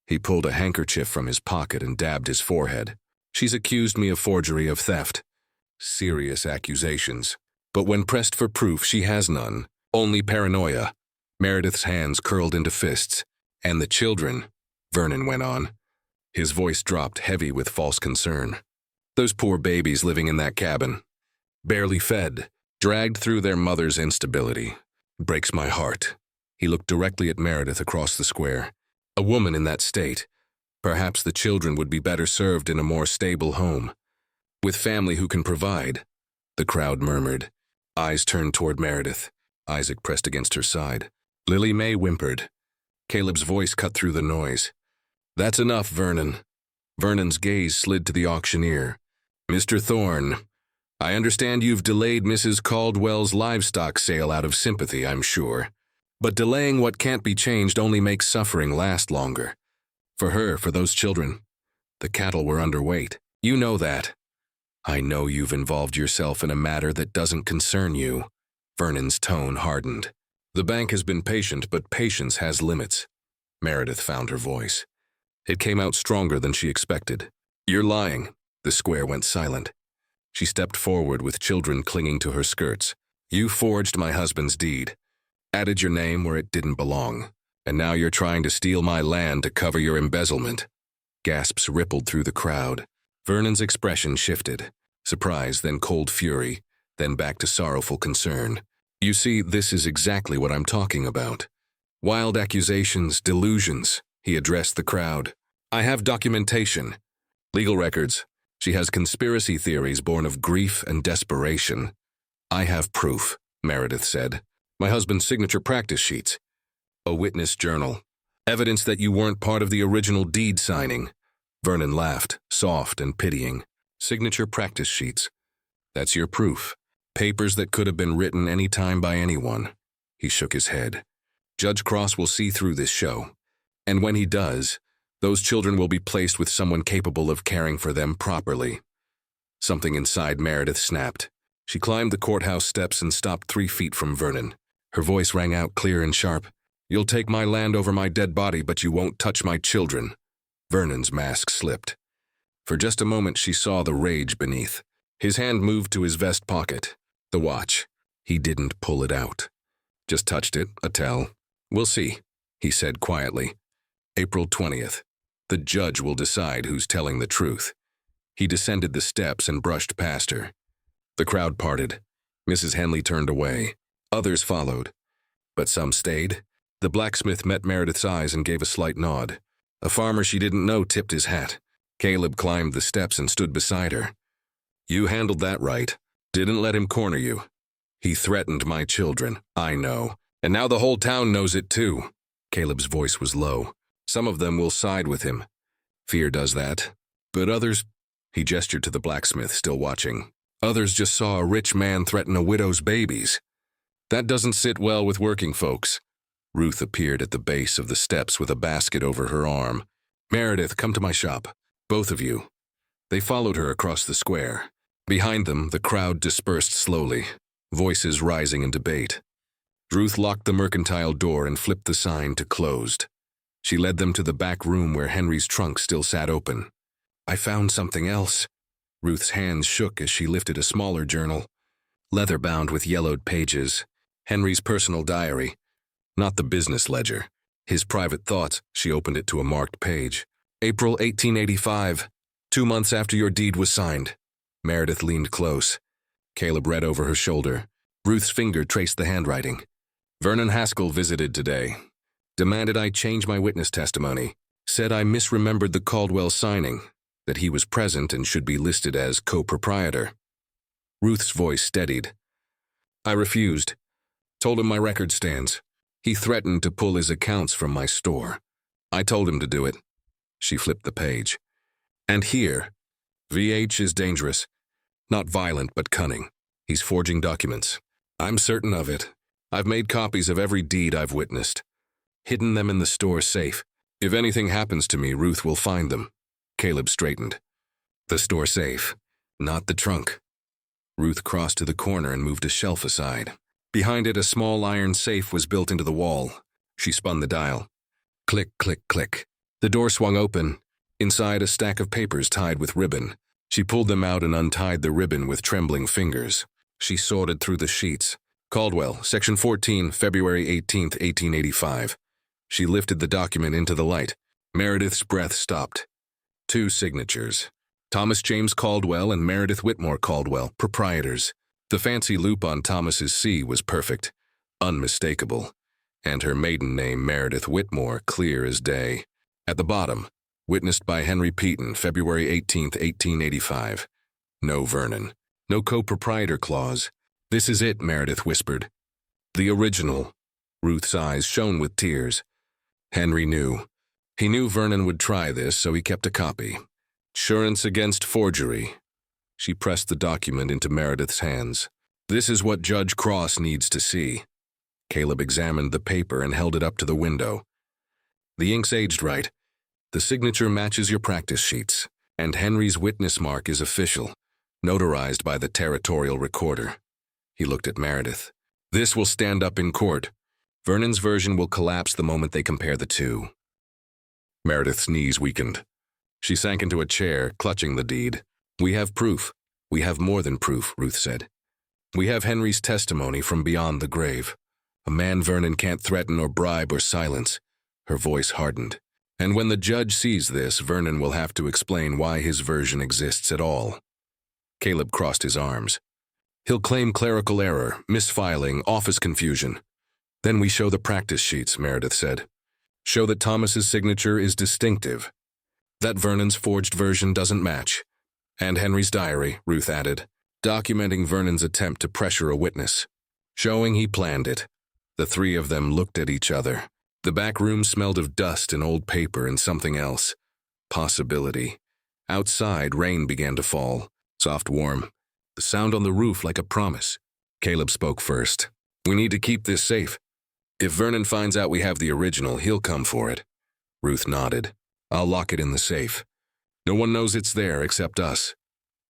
He pulled a handkerchief from his pocket and dabbed his forehead. She's accused me of forgery, of theft. Serious accusations. But when pressed for proof, she has none. Only paranoia. Meredith's hands curled into fists. And the children, Vernon went on. His voice dropped, heavy with false concern. Those poor babies living in that cabin. Barely fed, dragged through their mother's instability. Breaks my heart. He looked directly at Meredith across the square. A woman in that state. Perhaps the children would be better served in a more stable home. With family who can provide. The crowd murmured. Eyes turned toward Meredith. Isaac pressed against her side. Lily Mae whimpered. Caleb's voice cut through the noise. That's enough, Vernon. Vernon's gaze slid to the auctioneer. Mr. Thorne, I understand you've delayed Mrs. Caldwell's livestock sale out of sympathy, I'm sure. But delaying what can't be changed only makes suffering last longer. For her, for those children. The cattle were underweight. You know that. I know you've involved yourself in a matter that doesn't concern you. Vernon's tone hardened. The bank has been patient, but patience has limits. Meredith found her voice. It came out stronger than she expected. You're lying. The square went silent. She stepped forward with children clinging to her skirts. You forged my husband's deed. Added your name where it didn't belong. And now you're trying to steal my land to cover your embezzlement. Gasps rippled through the crowd. Vernon's expression shifted. Surprise, then cold fury, then back to sorrowful concern. You see, this is exactly what I'm talking about. Wild accusations, delusions. He addressed the crowd. I have documentation. Legal records. She has conspiracy theories born of grief and desperation. I have proof, Meredith said. My husband's signature practice sheets. A witness journal. Evidence that you weren't part of the original deed signing. Vernon laughed, soft and pitying. Signature practice sheets. That's your proof. Papers that could have been written any time by anyone. He shook his head. Judge Cross will see through this show. And when he does, Those children will be placed with someone capable of caring for them properly. Something inside Meredith snapped. She climbed the courthouse steps and stopped 3 feet from Vernon. Her voice rang out clear and sharp. "You'll take my land over my dead body, but you won't touch my children." Vernon's mask slipped. For just a moment she saw the rage beneath. His hand moved to his vest pocket. The watch. He didn't pull it out. "Just touched it, a tell. We'll see," he said quietly. April 20th. The judge will decide who's telling the truth. He descended the steps and brushed past her. The crowd parted. Mrs. Henley turned away. Others followed. But some stayed. The blacksmith met Meredith's eyes and gave a slight nod. A farmer she didn't know tipped his hat. Caleb climbed the steps and stood beside her. "You handled that right. Didn't let him corner you. He threatened my children, I know. And now the whole town knows it too." Caleb's voice was low. "Some of them will side with him. Fear does that. But others—" He gestured to the blacksmith, still watching. "Others just saw a rich man threaten a widow's babies. That doesn't sit well with working folks." Ruth appeared at the base of the steps with a basket over her arm. "Meredith, come to my shop. Both of you." They followed her across the square. Behind them, the crowd dispersed slowly, voices rising in debate. Ruth locked the mercantile door and flipped the sign to closed. She led them to the back room where Henry's trunk still sat open. "I found something else." Ruth's hands shook as she lifted a smaller journal, leather-bound with yellowed pages. Henry's personal diary, not the business ledger. His private thoughts. She opened it to a marked page. "April 1885, 2 months after your deed was signed." Meredith leaned close. Caleb read over her shoulder. Ruth's finger traced the handwriting. "Vernon Haskell visited today. Demanded I change my witness testimony. Said I misremembered the Caldwell signing, that he was present and should be listed as co-proprietor." Ruth's voice steadied. "I refused. Told him my record stands. He threatened to pull his accounts from my store. I told him to do it." She flipped the page. "And here, VH is dangerous. Not violent, but cunning. He's forging documents. I'm certain of it. I've made copies of every deed I've witnessed. Hidden them in the store safe. If anything happens to me, Ruth will find them." Caleb straightened. "The store safe, not the trunk." Ruth crossed to the corner and moved a shelf aside. Behind it, a small iron safe was built into the wall. She spun the dial. Click, click, click. The door swung open. Inside, a stack of papers tied with ribbon. She pulled them out and untied the ribbon with trembling fingers. She sorted through the sheets. "Caldwell, Section 14, February 18th, 1885. She lifted the document into the light. Meredith's breath stopped. 2 signatures. Thomas James Caldwell and Meredith Whitmore Caldwell, proprietors. The fancy loop on Thomas's C was perfect, unmistakable, and her maiden name, Meredith Whitmore, clear as day. At the bottom, witnessed by Henry Peaton, February 18th, 1885. No Vernon. No co-proprietor clause. "This is it," Meredith whispered. "The original." Ruth's eyes shone with tears. Henry knew. He knew Vernon would try this, so he kept a copy. "Assurance against forgery." She pressed the document into Meredith's hands. "This is what Judge Cross needs to see." Caleb examined the paper and held it up to the window. "The ink's aged right. The signature matches your practice sheets, and Henry's witness mark is official, notarized by the territorial recorder." He looked at Meredith. "This will stand up in court. Vernon's version will collapse the moment they compare the two." Meredith's knees weakened. She sank into a chair, clutching the deed. "We have proof. We have more than proof," Ruth said. "We have Henry's testimony from beyond the grave. A man Vernon can't threaten or bribe or silence." Her voice hardened. "And when the judge sees this, Vernon will have to explain why his version exists at all." Caleb crossed his arms. "He'll claim clerical error, misfiling, office confusion. Then we show the practice sheets," Meredith said. "Show that Thomas's signature is distinctive. That Vernon's forged version doesn't match. And Henry's diary," Ruth added, documenting Vernon's attempt to pressure a witness. Showing he planned it. The 3 of them looked at each other. The back room smelled of dust and old paper and something else. Possibility. Outside, rain began to fall. Soft, warm. The sound on the roof like a promise. Caleb spoke first. "We need to keep this safe. If Vernon finds out we have the original, he'll come for it." Ruth nodded. I'll lock it in the safe. No one knows it's there except us.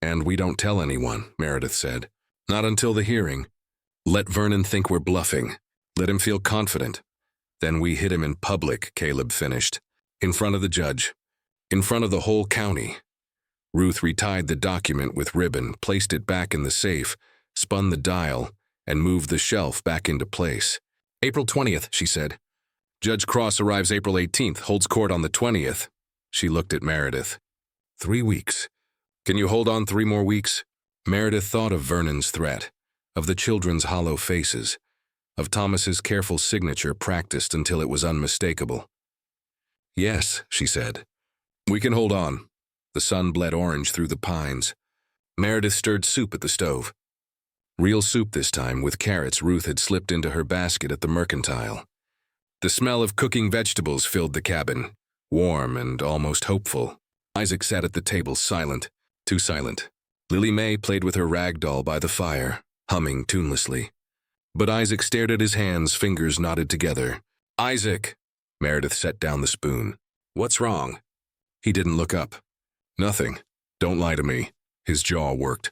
And we don't tell anyone, Meredith said. Not until the hearing. Let Vernon think we're bluffing. Let him feel confident. Then we hit him in public, Caleb finished. In front of the judge. In front of the whole county. Ruth retied the document with ribbon, placed it back in the safe, spun the dial, and moved the shelf back into place. April 20th, she said. Judge Cross arrives April 18th, holds court on the 20th. She looked at Meredith. 3 weeks. Can you hold on 3 more weeks? Meredith thought of Vernon's threat, of the children's hollow faces, of Thomas's careful signature practiced until it was unmistakable. Yes, she said. We can hold on. The sun bled orange through the pines. Meredith stirred soup at the stove. Real soup this time, with carrots Ruth had slipped into her basket at the mercantile. The smell of cooking vegetables filled the cabin, warm and almost hopeful. Isaac sat at the table silent, too silent. Lily May played with her rag doll by the fire, humming tunelessly. But Isaac stared at his hands, fingers knotted together. Isaac! Meredith set down the spoon. What's wrong? He didn't look up. Nothing. Don't lie to me. His jaw worked.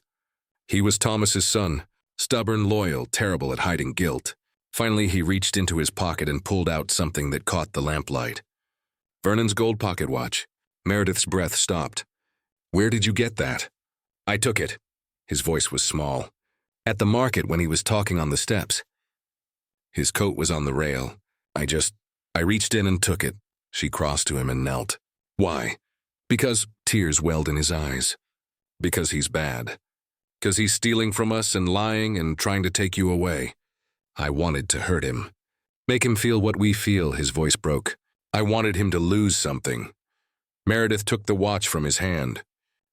He was Thomas's son, stubborn, loyal, terrible at hiding guilt. Finally, he reached into his pocket and pulled out something that caught the lamplight. Vernon's gold pocket watch. Meredith's breath stopped. Where did you get that? I took it. His voice was small. At the market when he was talking on the steps. His coat was on the rail. I reached in and took it. She crossed to him and knelt. Why? Because tears welled in his eyes. Because he's bad. Because he's stealing from us and lying and trying to take you away. I wanted to hurt him. Make him feel what we feel, his voice broke. I wanted him to lose something. Meredith took the watch from his hand.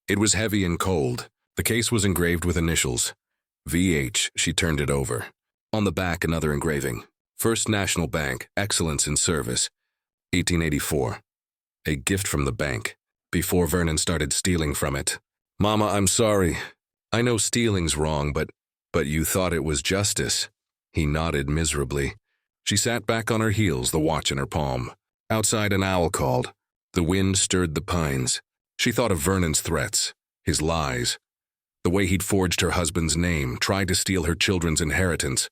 It was heavy and cold. The case was engraved with initials. VH, she turned it over. On the back, another engraving. First National Bank, Excellence in Service, 1884. A gift from the bank, before Vernon started stealing from it. Mama, I'm sorry. I know stealing's wrong, but you thought it was justice. He nodded miserably. She sat back on her heels, the watch in her palm. Outside, an owl called. The wind stirred the pines. She thought of Vernon's threats, his lies, the way he'd forged her husband's name, tried to steal her children's inheritance,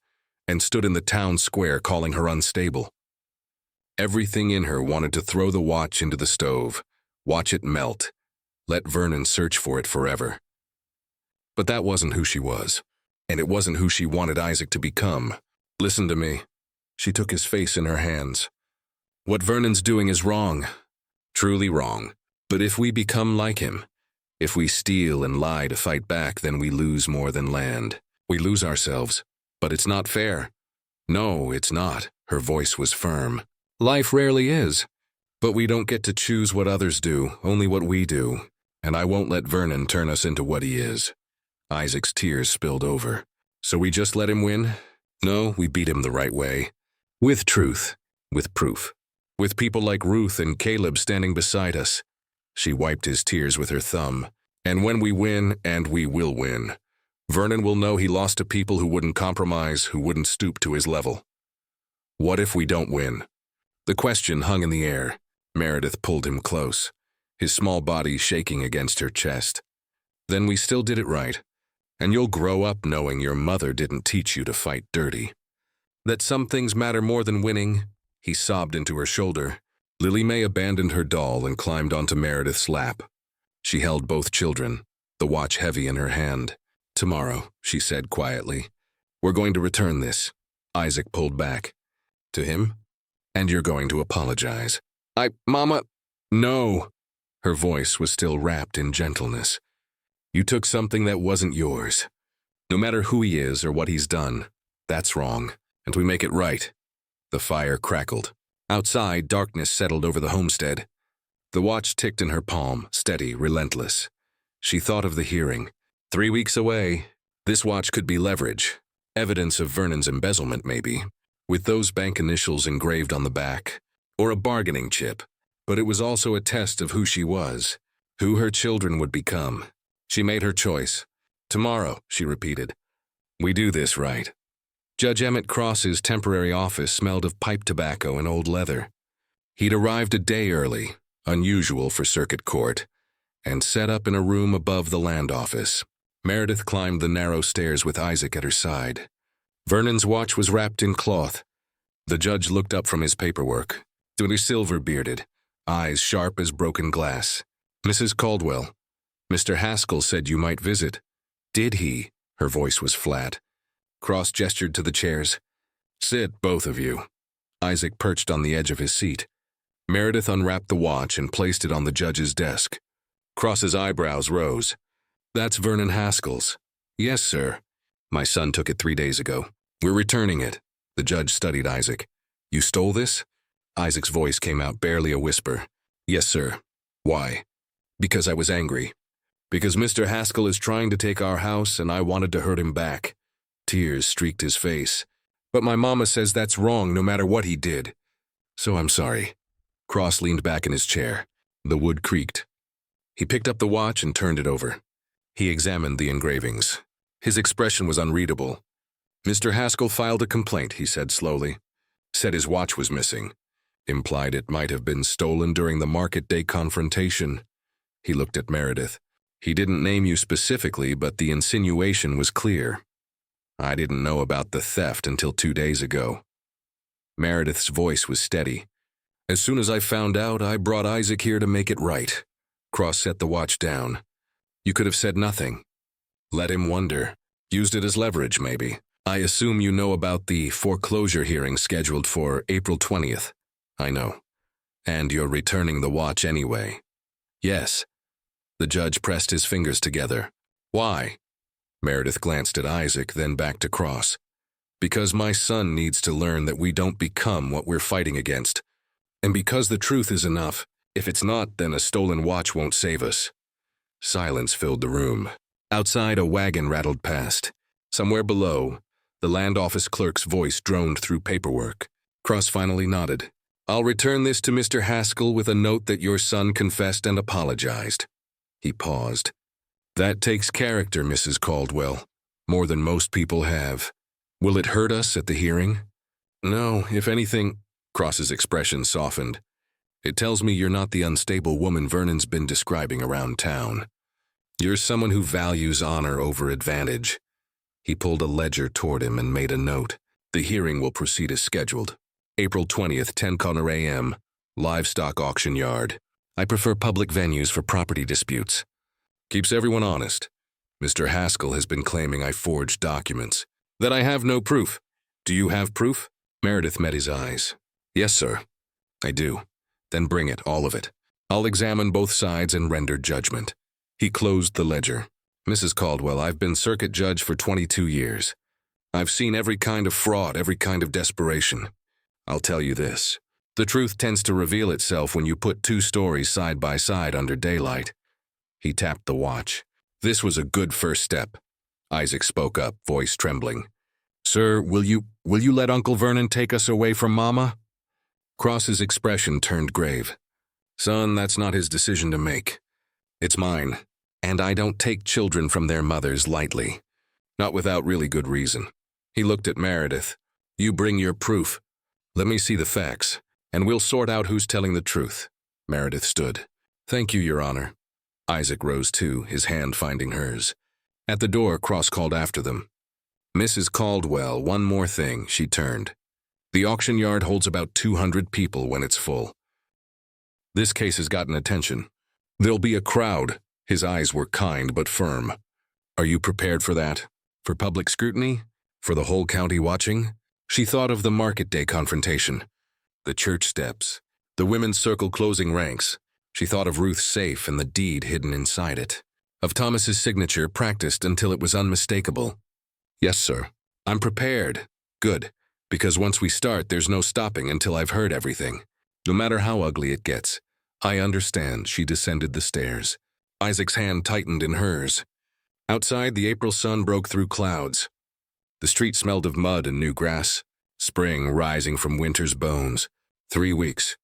and stood in the town square calling her unstable. Everything in her wanted to throw the watch into the stove, watch it melt, let Vernon search for it forever. But that wasn't who she was, and it wasn't who she wanted Isaac to become. Listen to me. She took his face in her hands. What Vernon's doing is wrong, truly wrong. But if we become like him, if we steal and lie to fight back, then we lose more than land. We lose ourselves. But it's not fair. No, it's not. Her voice was firm. Life rarely is. But we don't get to choose what others do, only what we do. And I won't let Vernon turn us into what he is. Isaac's tears spilled over. So we just let him win? No, we beat him the right way. With truth. With proof. With people like Ruth and Caleb standing beside us. She wiped his tears with her thumb. And when we win, and we will win, Vernon will know he lost to people who wouldn't compromise, who wouldn't stoop to his level. What if we don't win? The question hung in the air. Meredith pulled him close, his small body shaking against her chest. Then we still did it right. And you'll grow up knowing your mother didn't teach you to fight dirty. That some things matter more than winning. He sobbed into her shoulder. Lily May abandoned her doll and climbed onto Meredith's lap. She held both children, the watch heavy in her hand. Tomorrow, she said quietly. We're going to return this. Isaac pulled back. To him? And you're going to apologize. Mama, no. Her voice was still wrapped in gentleness. You took something that wasn't yours. No matter who he is or what he's done, that's wrong, and we make it right. The fire crackled. Outside, darkness settled over the homestead. The watch ticked in her palm, steady, relentless. She thought of the hearing. 3 weeks away, this watch could be leverage. Evidence of Vernon's embezzlement, maybe, with those bank initials engraved on the back, or a bargaining chip. But it was also a test of who she was, who her children would become. She made her choice. Tomorrow, she repeated. We do this right. Judge Emmett Cross's temporary office smelled of pipe tobacco and old leather. He'd arrived a day early, unusual for circuit court, and set up in a room above the land office. Meredith climbed the narrow stairs with Isaac at her side. Vernon's watch was wrapped in cloth. The judge looked up from his paperwork. He was silver-bearded, eyes sharp as broken glass. "Mrs. Caldwell, Mr. Haskell said you might visit." "Did he?" Her voice was flat. Cross gestured to the chairs. "Sit, both of you." Isaac perched on the edge of his seat. Meredith unwrapped the watch and placed it on the judge's desk. Cross's eyebrows rose. "That's Vernon Haskell's." "Yes, sir. My son took it 3 days ago. We're returning it." The judge studied Isaac. "You stole this?" Isaac's voice came out barely a whisper. "Yes, sir." "Why?" "Because I was angry. Because Mr. Haskell is trying to take our house and I wanted to hurt him back." Tears streaked his face. "But my mama says that's wrong no matter what he did." "So I'm sorry." Cross leaned back in his chair. The wood creaked. He picked up the watch and turned it over. He examined the engravings. His expression was unreadable. "Mr. Haskell filed a complaint," he said slowly. "Said his watch was missing. Implied it might have been stolen during the market day confrontation." He looked at Meredith. "He didn't name you specifically, but the insinuation was clear. I didn't know about the theft until 2 days ago." Meredith's voice was steady. "As soon as I found out, I brought Isaac here to make it right." Cross set the watch down. "You could have said nothing. Let him wonder. Used it as leverage, maybe. I assume you know about the foreclosure hearing scheduled for April 20th. "I know. And you're returning the watch anyway." "Yes." The judge pressed his fingers together. "Why?" Meredith glanced at Isaac, then back to Cross. "Because my son needs to learn that we don't become what we're fighting against. And because the truth is enough. If it's not, then a stolen watch won't save us." Silence filled the room. Outside, a wagon rattled past. Somewhere below, the land office clerk's voice droned through paperwork. Cross finally nodded. "I'll return this to Mr. Haskell with a note that your son confessed and apologized." He paused. "That takes character, Mrs. Caldwell. More than most people have. Will it hurt us at the hearing?" "No, if anything." Cross's expression softened. "It tells me you're not the unstable woman Vernon's been describing around town. You're someone who values honor over advantage." He pulled a ledger toward him and made a note. "The hearing will proceed as scheduled. April 20th, 10 a.m., livestock auction yard. I prefer public venues for property disputes. Keeps everyone honest. Mr. Haskell has been claiming I forged documents. That I have no proof. Do you have proof?" Meredith met his eyes. "Yes, sir. I do." "Then bring it, all of it. I'll examine both sides and render judgment." He closed the ledger. "Mrs. Caldwell, I've been circuit judge for 22 years. I've seen every kind of fraud, every kind of desperation. I'll tell you this. The truth tends to reveal itself when you put two stories side by side under daylight." He tapped the watch. "This was a good first step." Isaac spoke up, voice trembling. "Sir, will you let Uncle Vernon take us away from Mama?" Cross's expression turned grave. "Son, that's not his decision to make. It's mine, and I don't take children from their mothers lightly. Not without really good reason." He looked at Meredith. "You bring your proof. Let me see the facts, and we'll sort out who's telling the truth." Meredith stood. "Thank you, Your Honor." Isaac rose too, his hand finding hers. At the door, Cross called after them. "Mrs. Caldwell, one more thing." She turned. "The auction yard holds about 200 people when it's full. This case has gotten attention. There'll be a crowd." His eyes were kind but firm. "Are you prepared for that? For public scrutiny? For the whole county watching?" She thought of the market day confrontation, the church steps, the women's circle closing ranks. She thought of Ruth's safe and the deed hidden inside it, of Thomas's signature practiced until it was unmistakable. "Yes, sir. I'm prepared." "Good, because once we start, there's no stopping until I've heard everything. No matter how ugly it gets." "I understand." She descended the stairs. Isaac's hand tightened in hers. Outside, the April sun broke through clouds. The street smelled of mud and new grass, spring rising from winter's bones. 3 weeks.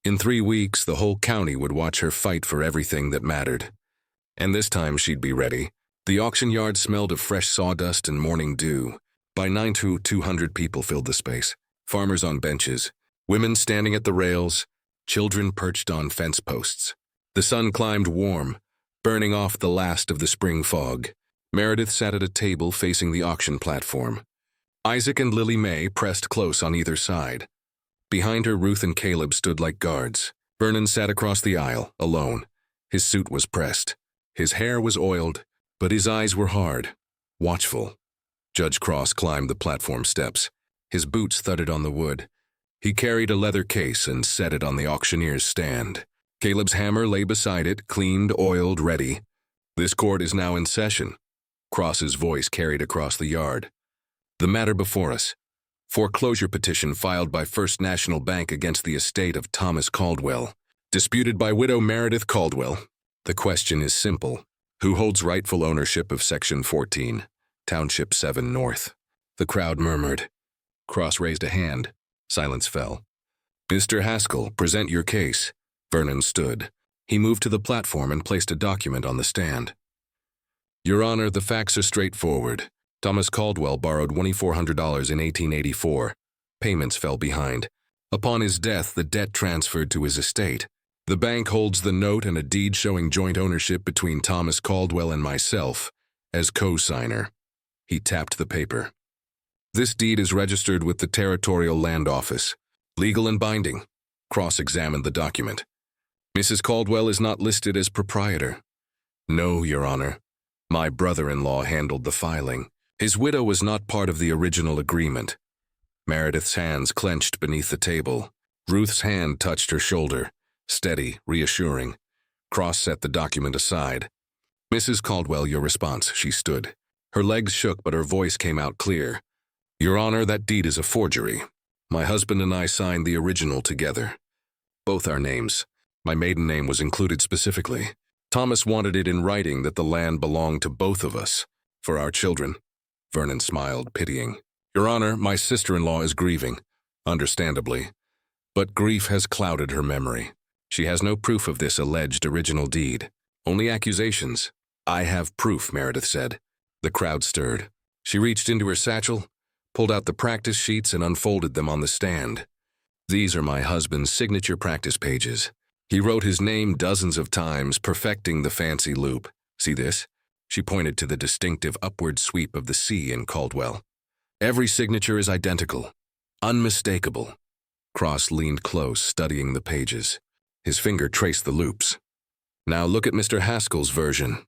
In 3 weeks, the whole county would watch her fight for everything that mattered. And this time she'd be ready. The auction yard smelled of fresh sawdust and morning dew. By 9 200 people filled the space. Farmers on benches, women standing at the rails, children perched on fence posts. The sun climbed warm, burning off the last of the spring fog. Meredith sat at a table facing the auction platform. Isaac and Lily Mae pressed close on either side. Behind her, Ruth and Caleb stood like guards. Vernon sat across the aisle, alone. His suit was pressed. His hair was oiled, but his eyes were hard, watchful. Judge Cross climbed the platform steps. His boots thudded on the wood. He carried a leather case and set it on the auctioneer's stand. Caleb's hammer lay beside it, cleaned, oiled, ready. This court is now in session. Cross's voice carried across the yard. The matter before us. Foreclosure petition filed by First National Bank against the estate of Thomas Caldwell. Disputed by widow Meredith Caldwell. The question is simple. Who holds rightful ownership of Section 14, Township 7 North? The crowd murmured. Cross raised a hand. Silence fell. Mr. Haskell, present your case. Vernon stood. He moved to the platform and placed a document on the stand. Your Honor, the facts are straightforward. Thomas Caldwell borrowed $2,400 in 1884. Payments fell behind. Upon his death, the debt transferred to his estate. The bank holds the note and a deed showing joint ownership between Thomas Caldwell and myself as co-signer. He tapped the paper. This deed is registered with the Territorial Land Office. Legal and binding. Cross examined the document. Mrs. Caldwell is not listed as proprietor. No, Your Honor. My brother-in-law handled the filing. His widow was not part of the original agreement. Meredith's hands clenched beneath the table. Ruth's hand touched her shoulder, steady, reassuring. Cross set the document aside. Mrs. Caldwell, your response, she stood. Her legs shook, but her voice came out clear. Your Honor, that deed is a forgery. My husband and I signed the original together. Both our names. My maiden name was included specifically. Thomas wanted it in writing that the land belonged to both of us, for our children. Vernon smiled, pitying. Your Honor, my sister-in-law is grieving, understandably. But grief has clouded her memory. She has no proof of this alleged original deed. Only accusations. I have proof, Meredith said. The crowd stirred. She reached into her satchel, pulled out the practice sheets and unfolded them on the stand. These are my husband's signature practice pages. He wrote his name dozens of times, perfecting the fancy loop. See this? She pointed to the distinctive upward sweep of the C in Caldwell. Every signature is identical, unmistakable. Cross leaned close, studying the pages. His finger traced the loops. Now look at Mr. Haskell's version.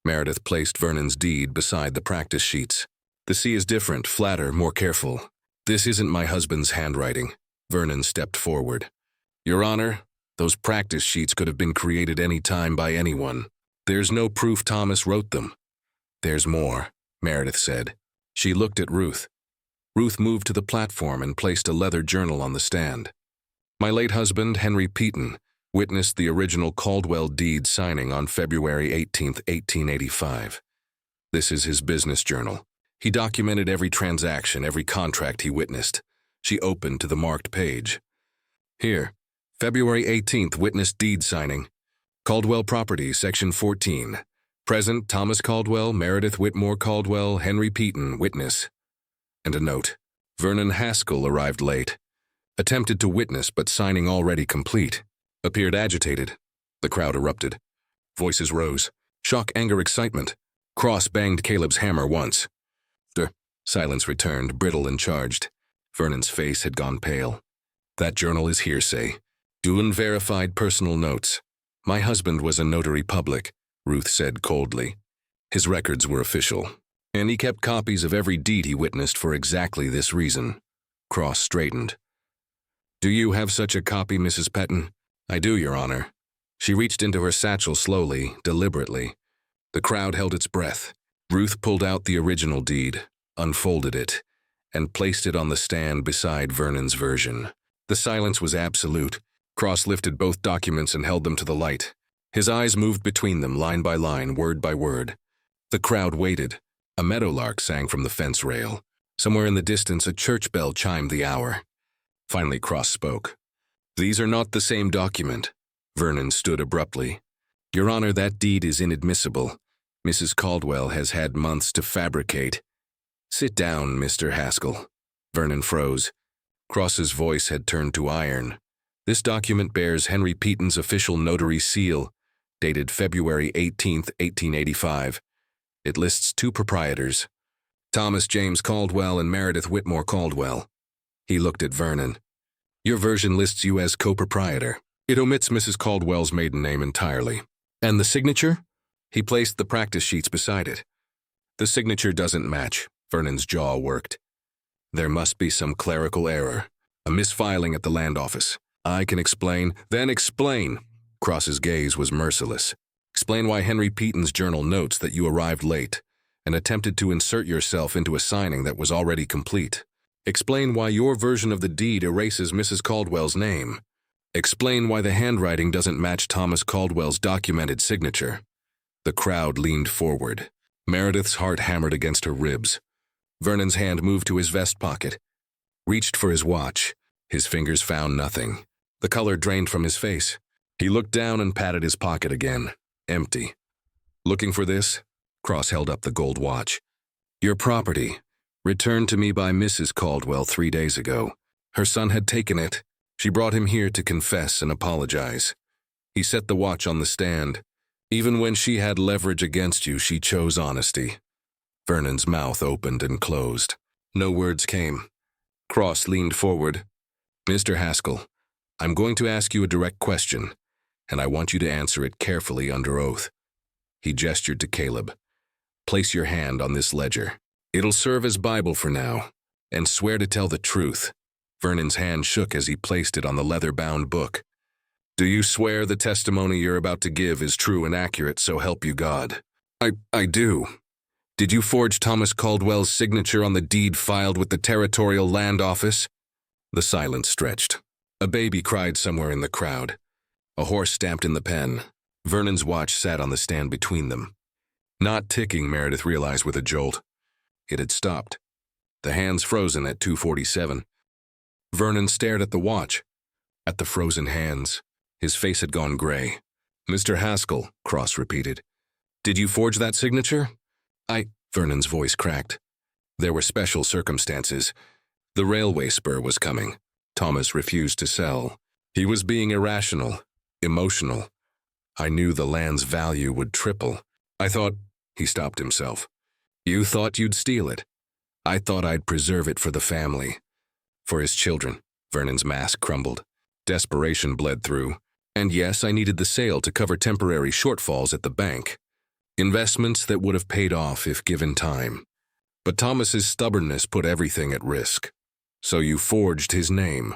Meredith placed Vernon's deed beside the practice sheets. The C is different, flatter, more careful. This isn't my husband's handwriting. Vernon stepped forward. Your Honor, those practice sheets could have been created any time by anyone. There's no proof Thomas wrote them. There's more, Meredith said. She looked at Ruth. Ruth moved to the platform and placed a leather journal on the stand. My late husband, Henry Peaton, witnessed the original Caldwell deed signing on February 18, 1885. This is his business journal. He documented every transaction, every contract he witnessed. She opened to the marked page. Here, February 18th, witnessed deed signing. Caldwell Property, Section 14. Present, Thomas Caldwell, Meredith Whitmore Caldwell, Henry Peaton, witness. And a note. Vernon Haskell arrived late. Attempted to witness, but signing already complete. Appeared agitated. The crowd erupted. Voices rose. Shock, anger, excitement. Cross banged Caleb's hammer once. Silence returned, brittle and charged. Vernon's face had gone pale. That journal is hearsay. Unverified personal notes. My husband was a notary public, Ruth said coldly. His records were official, and he kept copies of every deed he witnessed for exactly this reason. Cross straightened. Do you have such a copy, Mrs. Petton? I do, Your Honor. She reached into her satchel slowly, deliberately. The crowd held its breath. Ruth pulled out the original deed, unfolded it, and placed it on the stand beside Vernon's version. The silence was absolute. Cross lifted both documents and held them to the light. His eyes moved between them, line by line, word by word. The crowd waited. A meadowlark sang from the fence rail. Somewhere in the distance, a church bell chimed the hour. Finally, Cross spoke. These are not the same document. Vernon stood abruptly. Your Honor, that deed is inadmissible. Mrs. Caldwell has had months to fabricate. Sit down, Mr. Haskell. Vernon froze. Cross's voice had turned to iron. This document bears Henry Peaton's official notary seal, dated February 18, 1885. It lists two proprietors, Thomas James Caldwell and Meredith Whitmore Caldwell. He looked at Vernon. Your version lists you as co-proprietor. It omits Mrs. Caldwell's maiden name entirely. And the signature? He placed the practice sheets beside it. The signature doesn't match. Vernon's jaw worked. There must be some clerical error, a misfiling at the land office. I can explain. Then explain. Cross's gaze was merciless. Explain why Henry Peaton's journal notes that you arrived late and attempted to insert yourself into a signing that was already complete. Explain why your version of the deed erases Mrs. Caldwell's name. Explain why the handwriting doesn't match Thomas Caldwell's documented signature. The crowd leaned forward. Meredith's heart hammered against her ribs. Vernon's hand moved to his vest pocket, reached for his watch. His fingers found nothing. The color drained from his face. He looked down and patted his pocket again. Empty. Looking for this? Cross held up the gold watch. Your property, returned to me by Mrs. Caldwell 3 days ago. Her son had taken it. She brought him here to confess and apologize. He set the watch on the stand. Even when she had leverage against you, she chose honesty. Vernon's mouth opened and closed. No words came. Cross leaned forward. Mr. Haskell, I'm going to ask you a direct question, and I want you to answer it carefully under oath. He gestured to Caleb. Place your hand on this ledger. It'll serve as Bible for now, and swear to tell the truth. Vernon's hand shook as he placed it on the leather-bound book. Do you swear the testimony you're about to give is true and accurate, so help you God? I do. Did you forge Thomas Caldwell's signature on the deed filed with the Territorial Land Office? The silence stretched. A baby cried somewhere in the crowd. A horse stamped in the pen. Vernon's watch sat on the stand between them. Not ticking, Meredith realized with a jolt. It had stopped. The hands frozen at 2:47. Vernon stared at the watch, at the frozen hands. His face had gone gray. Mr. Haskell, Cross repeated. Did you forge that signature? Vernon's voice cracked. There were special circumstances. The railway spur was coming. Thomas refused to sell. He was being irrational, emotional. I knew the land's value would triple. I thought, he stopped himself. You thought you'd steal it. I thought I'd preserve it for the family. For his children. Vernon's mask crumbled. Desperation bled through. And yes, I needed the sale to cover temporary shortfalls at the bank. Investments that would have paid off if given time. But Thomas's stubbornness put everything at risk. So you forged his name,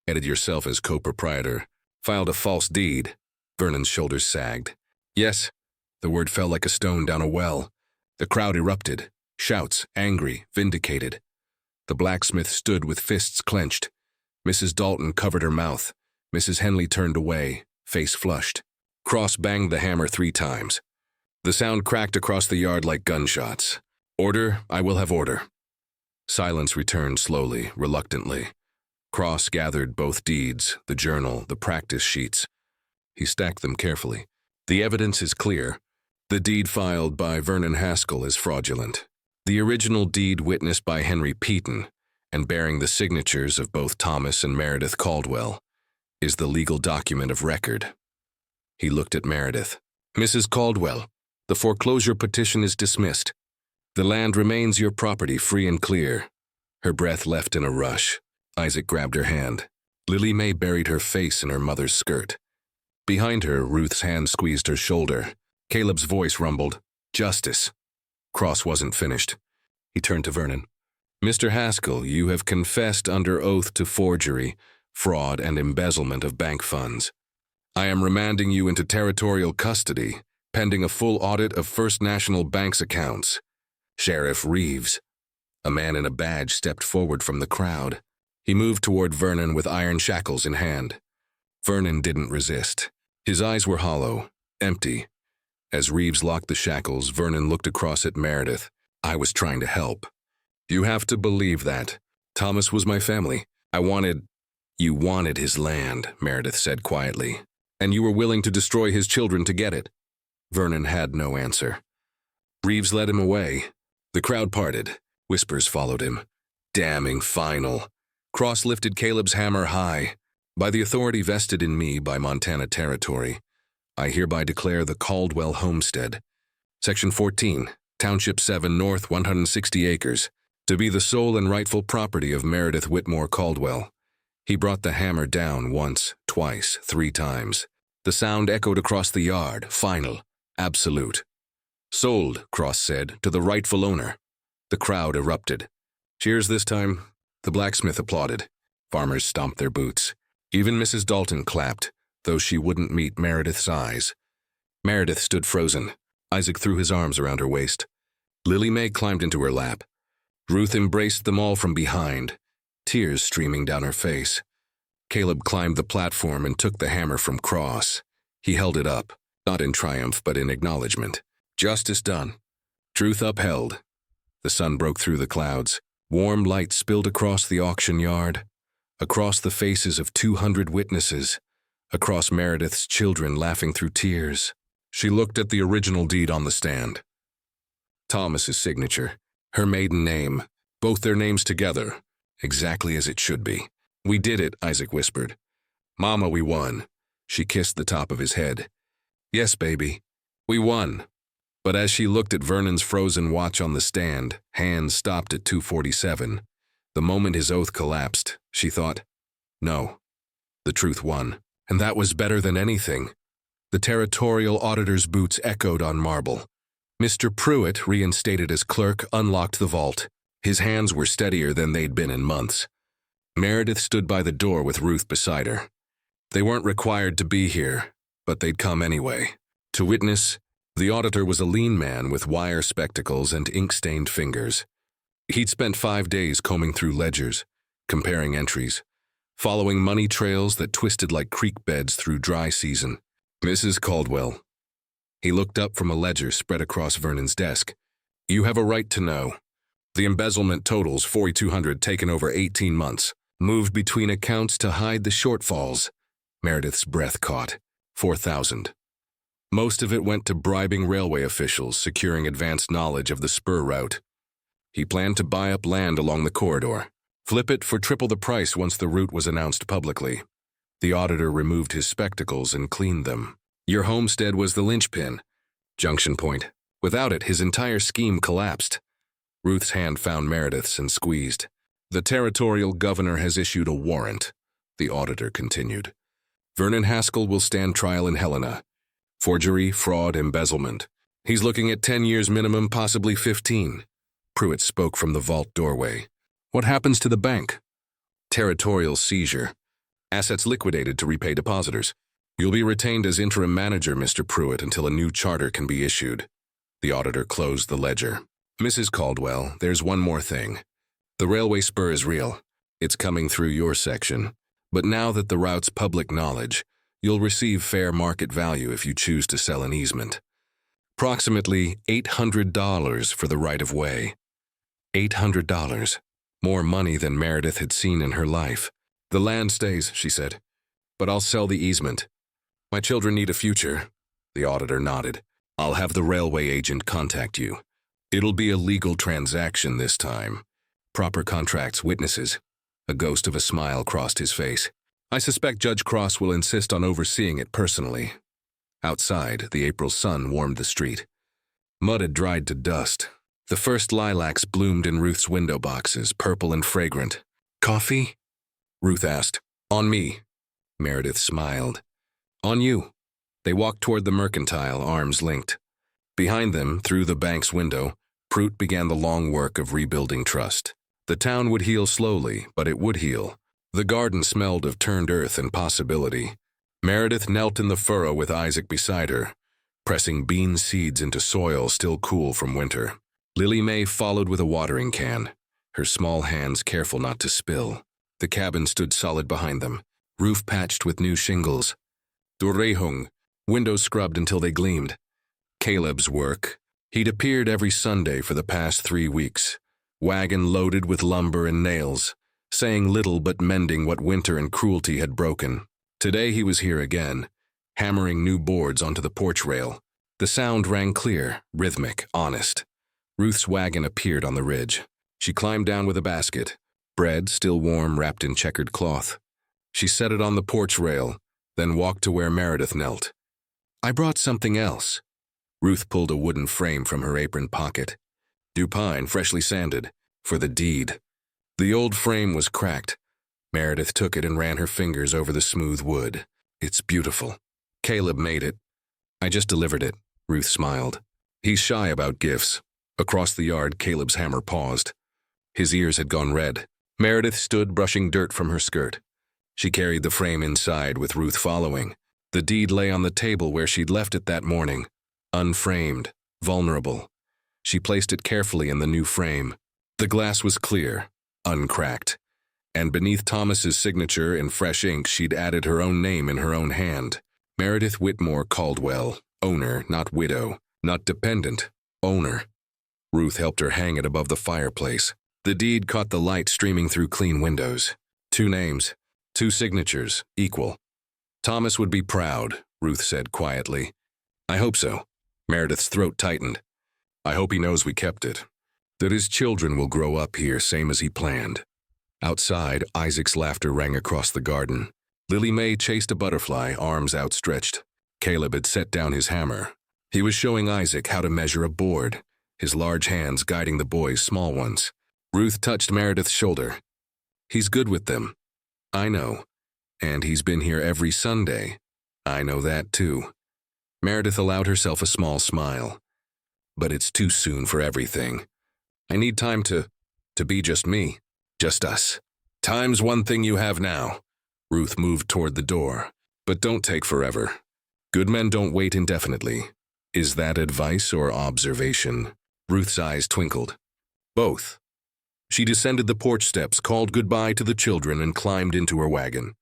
added yourself as co-proprietor, filed a false deed. Vernon's shoulders sagged. Yes, the word fell like a stone down a well. The crowd erupted, shouts, angry, vindicated. The blacksmith stood with fists clenched. Mrs. Dalton covered her mouth. Mrs. Henley turned away, face flushed. Cross banged the hammer 3 times. The sound cracked across the yard like gunshots. Order, I will have order. Silence returned slowly, reluctantly. Cross gathered both deeds, the journal, the practice sheets. He stacked them carefully. The evidence is clear. The deed filed by Vernon Haskell is fraudulent. The original deed witnessed by Henry Peaton, and bearing the signatures of both Thomas and Meredith Caldwell, is the legal document of record. He looked at Meredith. Mrs. Caldwell, the foreclosure petition is dismissed. The land remains your property, free and clear. Her breath left in a rush. Isaac grabbed her hand. Lily Mae buried her face in her mother's skirt. Behind her, Ruth's hand squeezed her shoulder. Caleb's voice rumbled, Justice. Cross wasn't finished. He turned to Vernon. Mr. Haskell, you have confessed under oath to forgery, fraud, and embezzlement of bank funds. I am remanding you into territorial custody, pending a full audit of First National Bank's accounts. Sheriff Reeves. A man in a badge stepped forward from the crowd. He moved toward Vernon with iron shackles in hand. Vernon didn't resist. His eyes were hollow, empty. As Reeves locked the shackles, Vernon looked across at Meredith. I was trying to help. You have to believe that. Thomas was my family. You wanted his land, Meredith said quietly. And you were willing to destroy his children to get it. Vernon had no answer. Reeves led him away. The crowd parted. Whispers followed him. Damning final. Cross lifted Caleb's hammer high. By the authority vested in me by Montana Territory, I hereby declare the Caldwell Homestead, Section 14, Township 7 North, 160 acres, to be the sole and rightful property of Meredith Whitmore Caldwell. He brought the hammer down once, twice, 3 times. The sound echoed across the yard, final, absolute. Sold, Cross said, to the rightful owner. The crowd erupted. Cheers this time, the blacksmith applauded. Farmers stomped their boots. Even Mrs. Dalton clapped, though she wouldn't meet Meredith's eyes. Meredith stood frozen. Isaac threw his arms around her waist. Lily Mae climbed into her lap. Ruth embraced them all from behind, tears streaming down her face. Caleb climbed the platform and took the hammer from Cross. He held it up, not in triumph but in acknowledgement. Justice done. Truth upheld. The sun broke through the clouds. Warm light spilled across the auction yard, across the faces of 200 witnesses, across Meredith's children laughing through tears. She looked at the original deed on the stand. Thomas's signature, her maiden name, both their names together, exactly as it should be. We did it, Isaac whispered. Mama, we won. She kissed the top of his head. Yes, baby, we won. But as she looked at Vernon's frozen watch on the stand, hands stopped at 2:47. The moment his oath collapsed, she thought, no, the truth won. And that was better than anything. The territorial auditor's boots echoed on marble. Mr. Pruitt, reinstated as clerk, unlocked the vault. His hands were steadier than they'd been in months. Meredith stood by the door with Ruth beside her. They weren't required to be here, but they'd come anyway. To witness, the auditor was a lean man with wire spectacles and ink-stained fingers. He'd spent 5 days combing through ledgers, comparing entries, following money trails that twisted like creek beds through dry season. Mrs. Caldwell. He looked up from a ledger spread across Vernon's desk. You have a right to know. The embezzlement totals 4,200 taken over 18 months, moved between accounts to hide the shortfalls. Meredith's breath caught. 4,000. Most of it went to bribing railway officials, securing advanced knowledge of the spur route. He planned to buy up land along the corridor, flip it for triple the price once the route was announced publicly. The auditor removed his spectacles and cleaned them. Your homestead was the linchpin, junction point. Without it, his entire scheme collapsed. Ruth's hand found Meredith's and squeezed. The territorial governor has issued a warrant, the auditor continued. Vernon Haskell will stand trial in Helena. Forgery, fraud, embezzlement. He's looking at 10 years minimum, possibly 15. Pruitt spoke from the vault doorway. What happens to the bank? Territorial seizure. Assets liquidated to repay depositors. You'll be retained as interim manager, Mr. Pruitt, until a new charter can be issued. The auditor closed the ledger. Mrs. Caldwell, there's one more thing. The railway spur is real. It's coming through your section. But now that the route's public knowledge, you'll receive fair market value if you choose to sell an easement. Approximately $800 for the right-of-way. $800. More money than Meredith had seen in her life. The land stays, she said. But I'll sell the easement. My children need a future. The auditor nodded. I'll have the railway agent contact you. It'll be a legal transaction this time. Proper contracts, witnesses. A ghost of a smile crossed his face. I suspect Judge Cross will insist on overseeing it personally. Outside, the April sun warmed the street. Mud had dried to dust. The first lilacs bloomed in Ruth's window boxes, purple and fragrant. Coffee? Ruth asked. On me. Meredith smiled. On you. They walked toward the mercantile, arms linked. Behind them, through the bank's window, Pruitt began the long work of rebuilding trust. The town would heal slowly, but it would heal. The garden smelled of turned earth and possibility. Meredith knelt in the furrow with Isaac beside her, pressing bean seeds into soil still cool from winter. Lily Mae followed with a watering can, her small hands careful not to spill. The cabin stood solid behind them, roof patched with new shingles. Durehung, windows scrubbed until they gleamed. Caleb's work. He'd appeared every Sunday for the past 3 weeks, wagon loaded with lumber and nails, saying little but mending what winter and cruelty had broken. Today he was here again, hammering new boards onto the porch rail. The sound rang clear, rhythmic, honest. Ruth's wagon appeared on the ridge. She climbed down with a basket, bread still warm wrapped in checkered cloth. She set it on the porch rail, then walked to where Meredith knelt. "I brought something else." Ruth pulled a wooden frame from her apron pocket. "Dew pine, freshly sanded, for the deed." The old frame was cracked. Meredith took it and ran her fingers over the smooth wood. "It's beautiful. Caleb made it." "I just delivered it," Ruth smiled. "He's shy about gifts." Across the yard, Caleb's hammer paused. His ears had gone red. Meredith stood brushing dirt from her skirt. She carried the frame inside with Ruth following. The deed lay on the table where she'd left it that morning, unframed, vulnerable. She placed it carefully in the new frame. The glass was clear, uncracked, and beneath Thomas's signature in fresh ink she'd added her own name in her own hand. Meredith Whitmore Caldwell, owner, not widow, not dependent, owner. Ruth helped her hang it above the fireplace. The deed caught the light streaming through clean windows. 2 names, 2 signatures, equal. "Thomas would be proud," Ruth said quietly. "I hope so." Meredith's throat tightened. "I hope he knows we kept it. That his children will grow up here same as he planned." Outside, Isaac's laughter rang across the garden. Lily Mae chased a butterfly, arms outstretched. Caleb had set down his hammer. He was showing Isaac how to measure a board, his large hands guiding the boy's small ones. Ruth touched Meredith's shoulder. "He's good with them." "I know. And he's been here every Sunday." "I know that too." Meredith allowed herself a small smile. "But it's too soon for everything. I need time to be just me, just us." "Time's one thing you have now." Ruth moved toward the door. "But don't take forever. Good men don't wait indefinitely." "Is that advice or observation?" Ruth's eyes twinkled. "Both." She descended the porch steps, called goodbye to the children, and climbed into her wagon.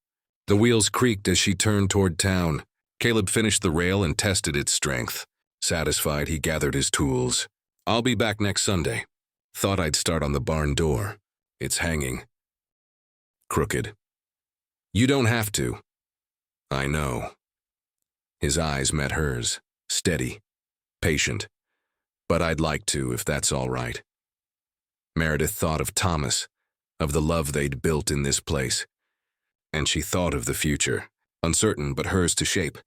The wheels creaked as she turned toward town. Caleb finished the rail and tested its strength. Satisfied, he gathered his tools. "I'll be back next Sunday. Thought I'd start on the barn door. It's hanging. Crooked." "You don't have to." "I know." His eyes met hers, steady, patient. "But I'd like to, if that's all right." Meredith thought of Thomas, of the love they'd built in this place. And she thought of the future, uncertain but hers to shape.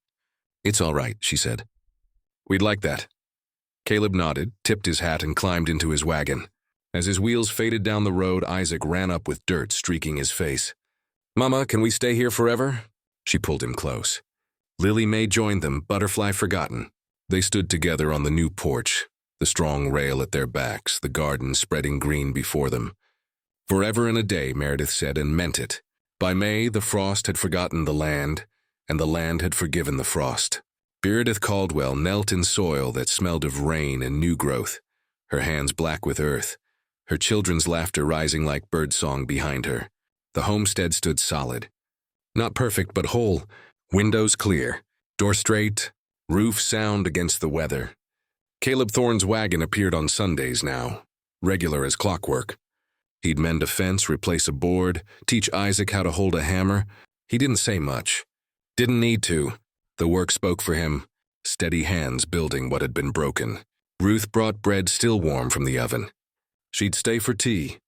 "It's all right," she said. "We'd like that." Caleb nodded, tipped his hat, and climbed into his wagon. As his wheels faded down the road, Isaac ran up with dirt streaking his face. "Mama, can we stay here forever?" She pulled him close. Lily Mae joined them, butterfly forgotten. They stood together on the new porch, the strong rail at their backs, the garden spreading green before them. "Forever and a day," Meredith said, and meant it. By May, the frost had forgotten the land, and the land had forgiven the frost. Meredith Caldwell knelt in soil that smelled of rain and new growth, her hands black with earth, her children's laughter rising like birdsong behind her. The homestead stood solid. Not perfect, but whole, windows clear, door straight, roof sound against the weather. Caleb Thorne's wagon appeared on Sundays now, regular as clockwork. He'd mend a fence, replace a board, teach Isaac how to hold a hammer. He didn't say much. Didn't need to. The work spoke for him, steady hands building what had been broken. Ruth brought bread still warm from the oven. She'd stay for tea,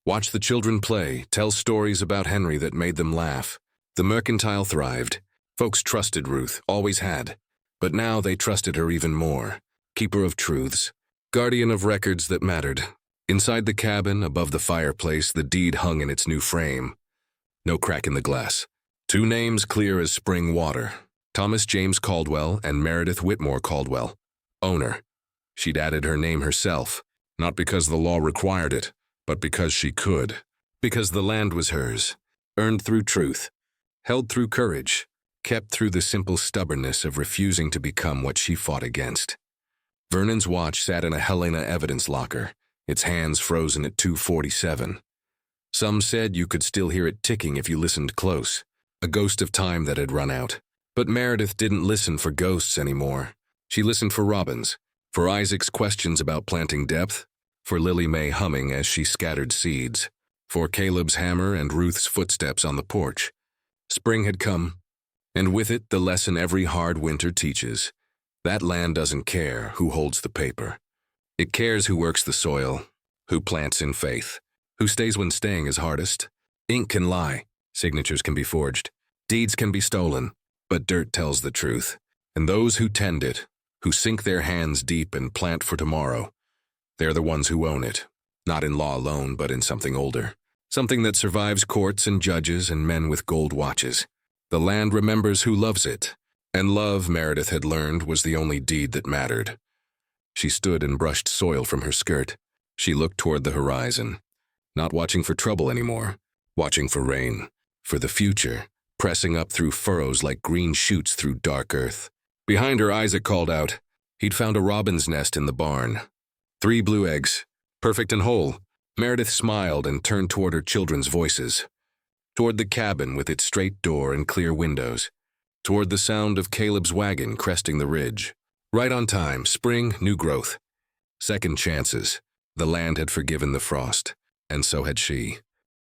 watch the children play, tell stories about Henry that made them laugh. The mercantile thrived. Folks trusted Ruth, always had. But now they trusted her even more. Keeper of truths, guardian of records that mattered. Inside the cabin, above the fireplace, the deed hung in its new frame. No crack in the glass. 2 names clear as spring water. Thomas James Caldwell and Meredith Whitmore Caldwell. Owner. She'd added her name herself, not because the law required it, but because she could. Because the land was hers. Earned through truth. Held through courage. Kept through the simple stubbornness of refusing to become what she fought against. Vernon's watch sat in a Helena evidence locker, its hands frozen at 2:47. Some said you could still hear it ticking if you listened close, a ghost of time that had run out. But Meredith didn't listen for ghosts anymore. She listened for robins, for Isaac's questions about planting depth, for Lily Mae humming as she scattered seeds, for Caleb's hammer and Ruth's footsteps on the porch. Spring had come, and with it the lesson every hard winter teaches. That land doesn't care who holds the paper. It cares who works the soil, who plants in faith, who stays when staying is hardest. Ink can lie, Signatures can be forged. Deeds can be stolen. But dirt tells the truth. And those who tend it, who sink their hands deep and plant for tomorrow, they're the ones who own it. Not in law alone, but in something older. Something that survives courts and judges and men with gold watches. The land remembers who loves it. And love, Meredith had learned, was the only deed that mattered. She stood and brushed soil from her skirt. She looked toward the horizon, not watching for trouble anymore, watching for rain, for the future, pressing up through furrows like green shoots through dark earth. Behind her, Isaac called out. He'd found a robin's nest in the barn. 3 blue eggs, perfect and whole. Meredith smiled and turned toward her children's voices, toward the cabin with its straight door and clear windows, toward the sound of Caleb's wagon cresting the ridge. Right on time, spring, new growth. Second chances. The land had forgiven the frost, and so had she.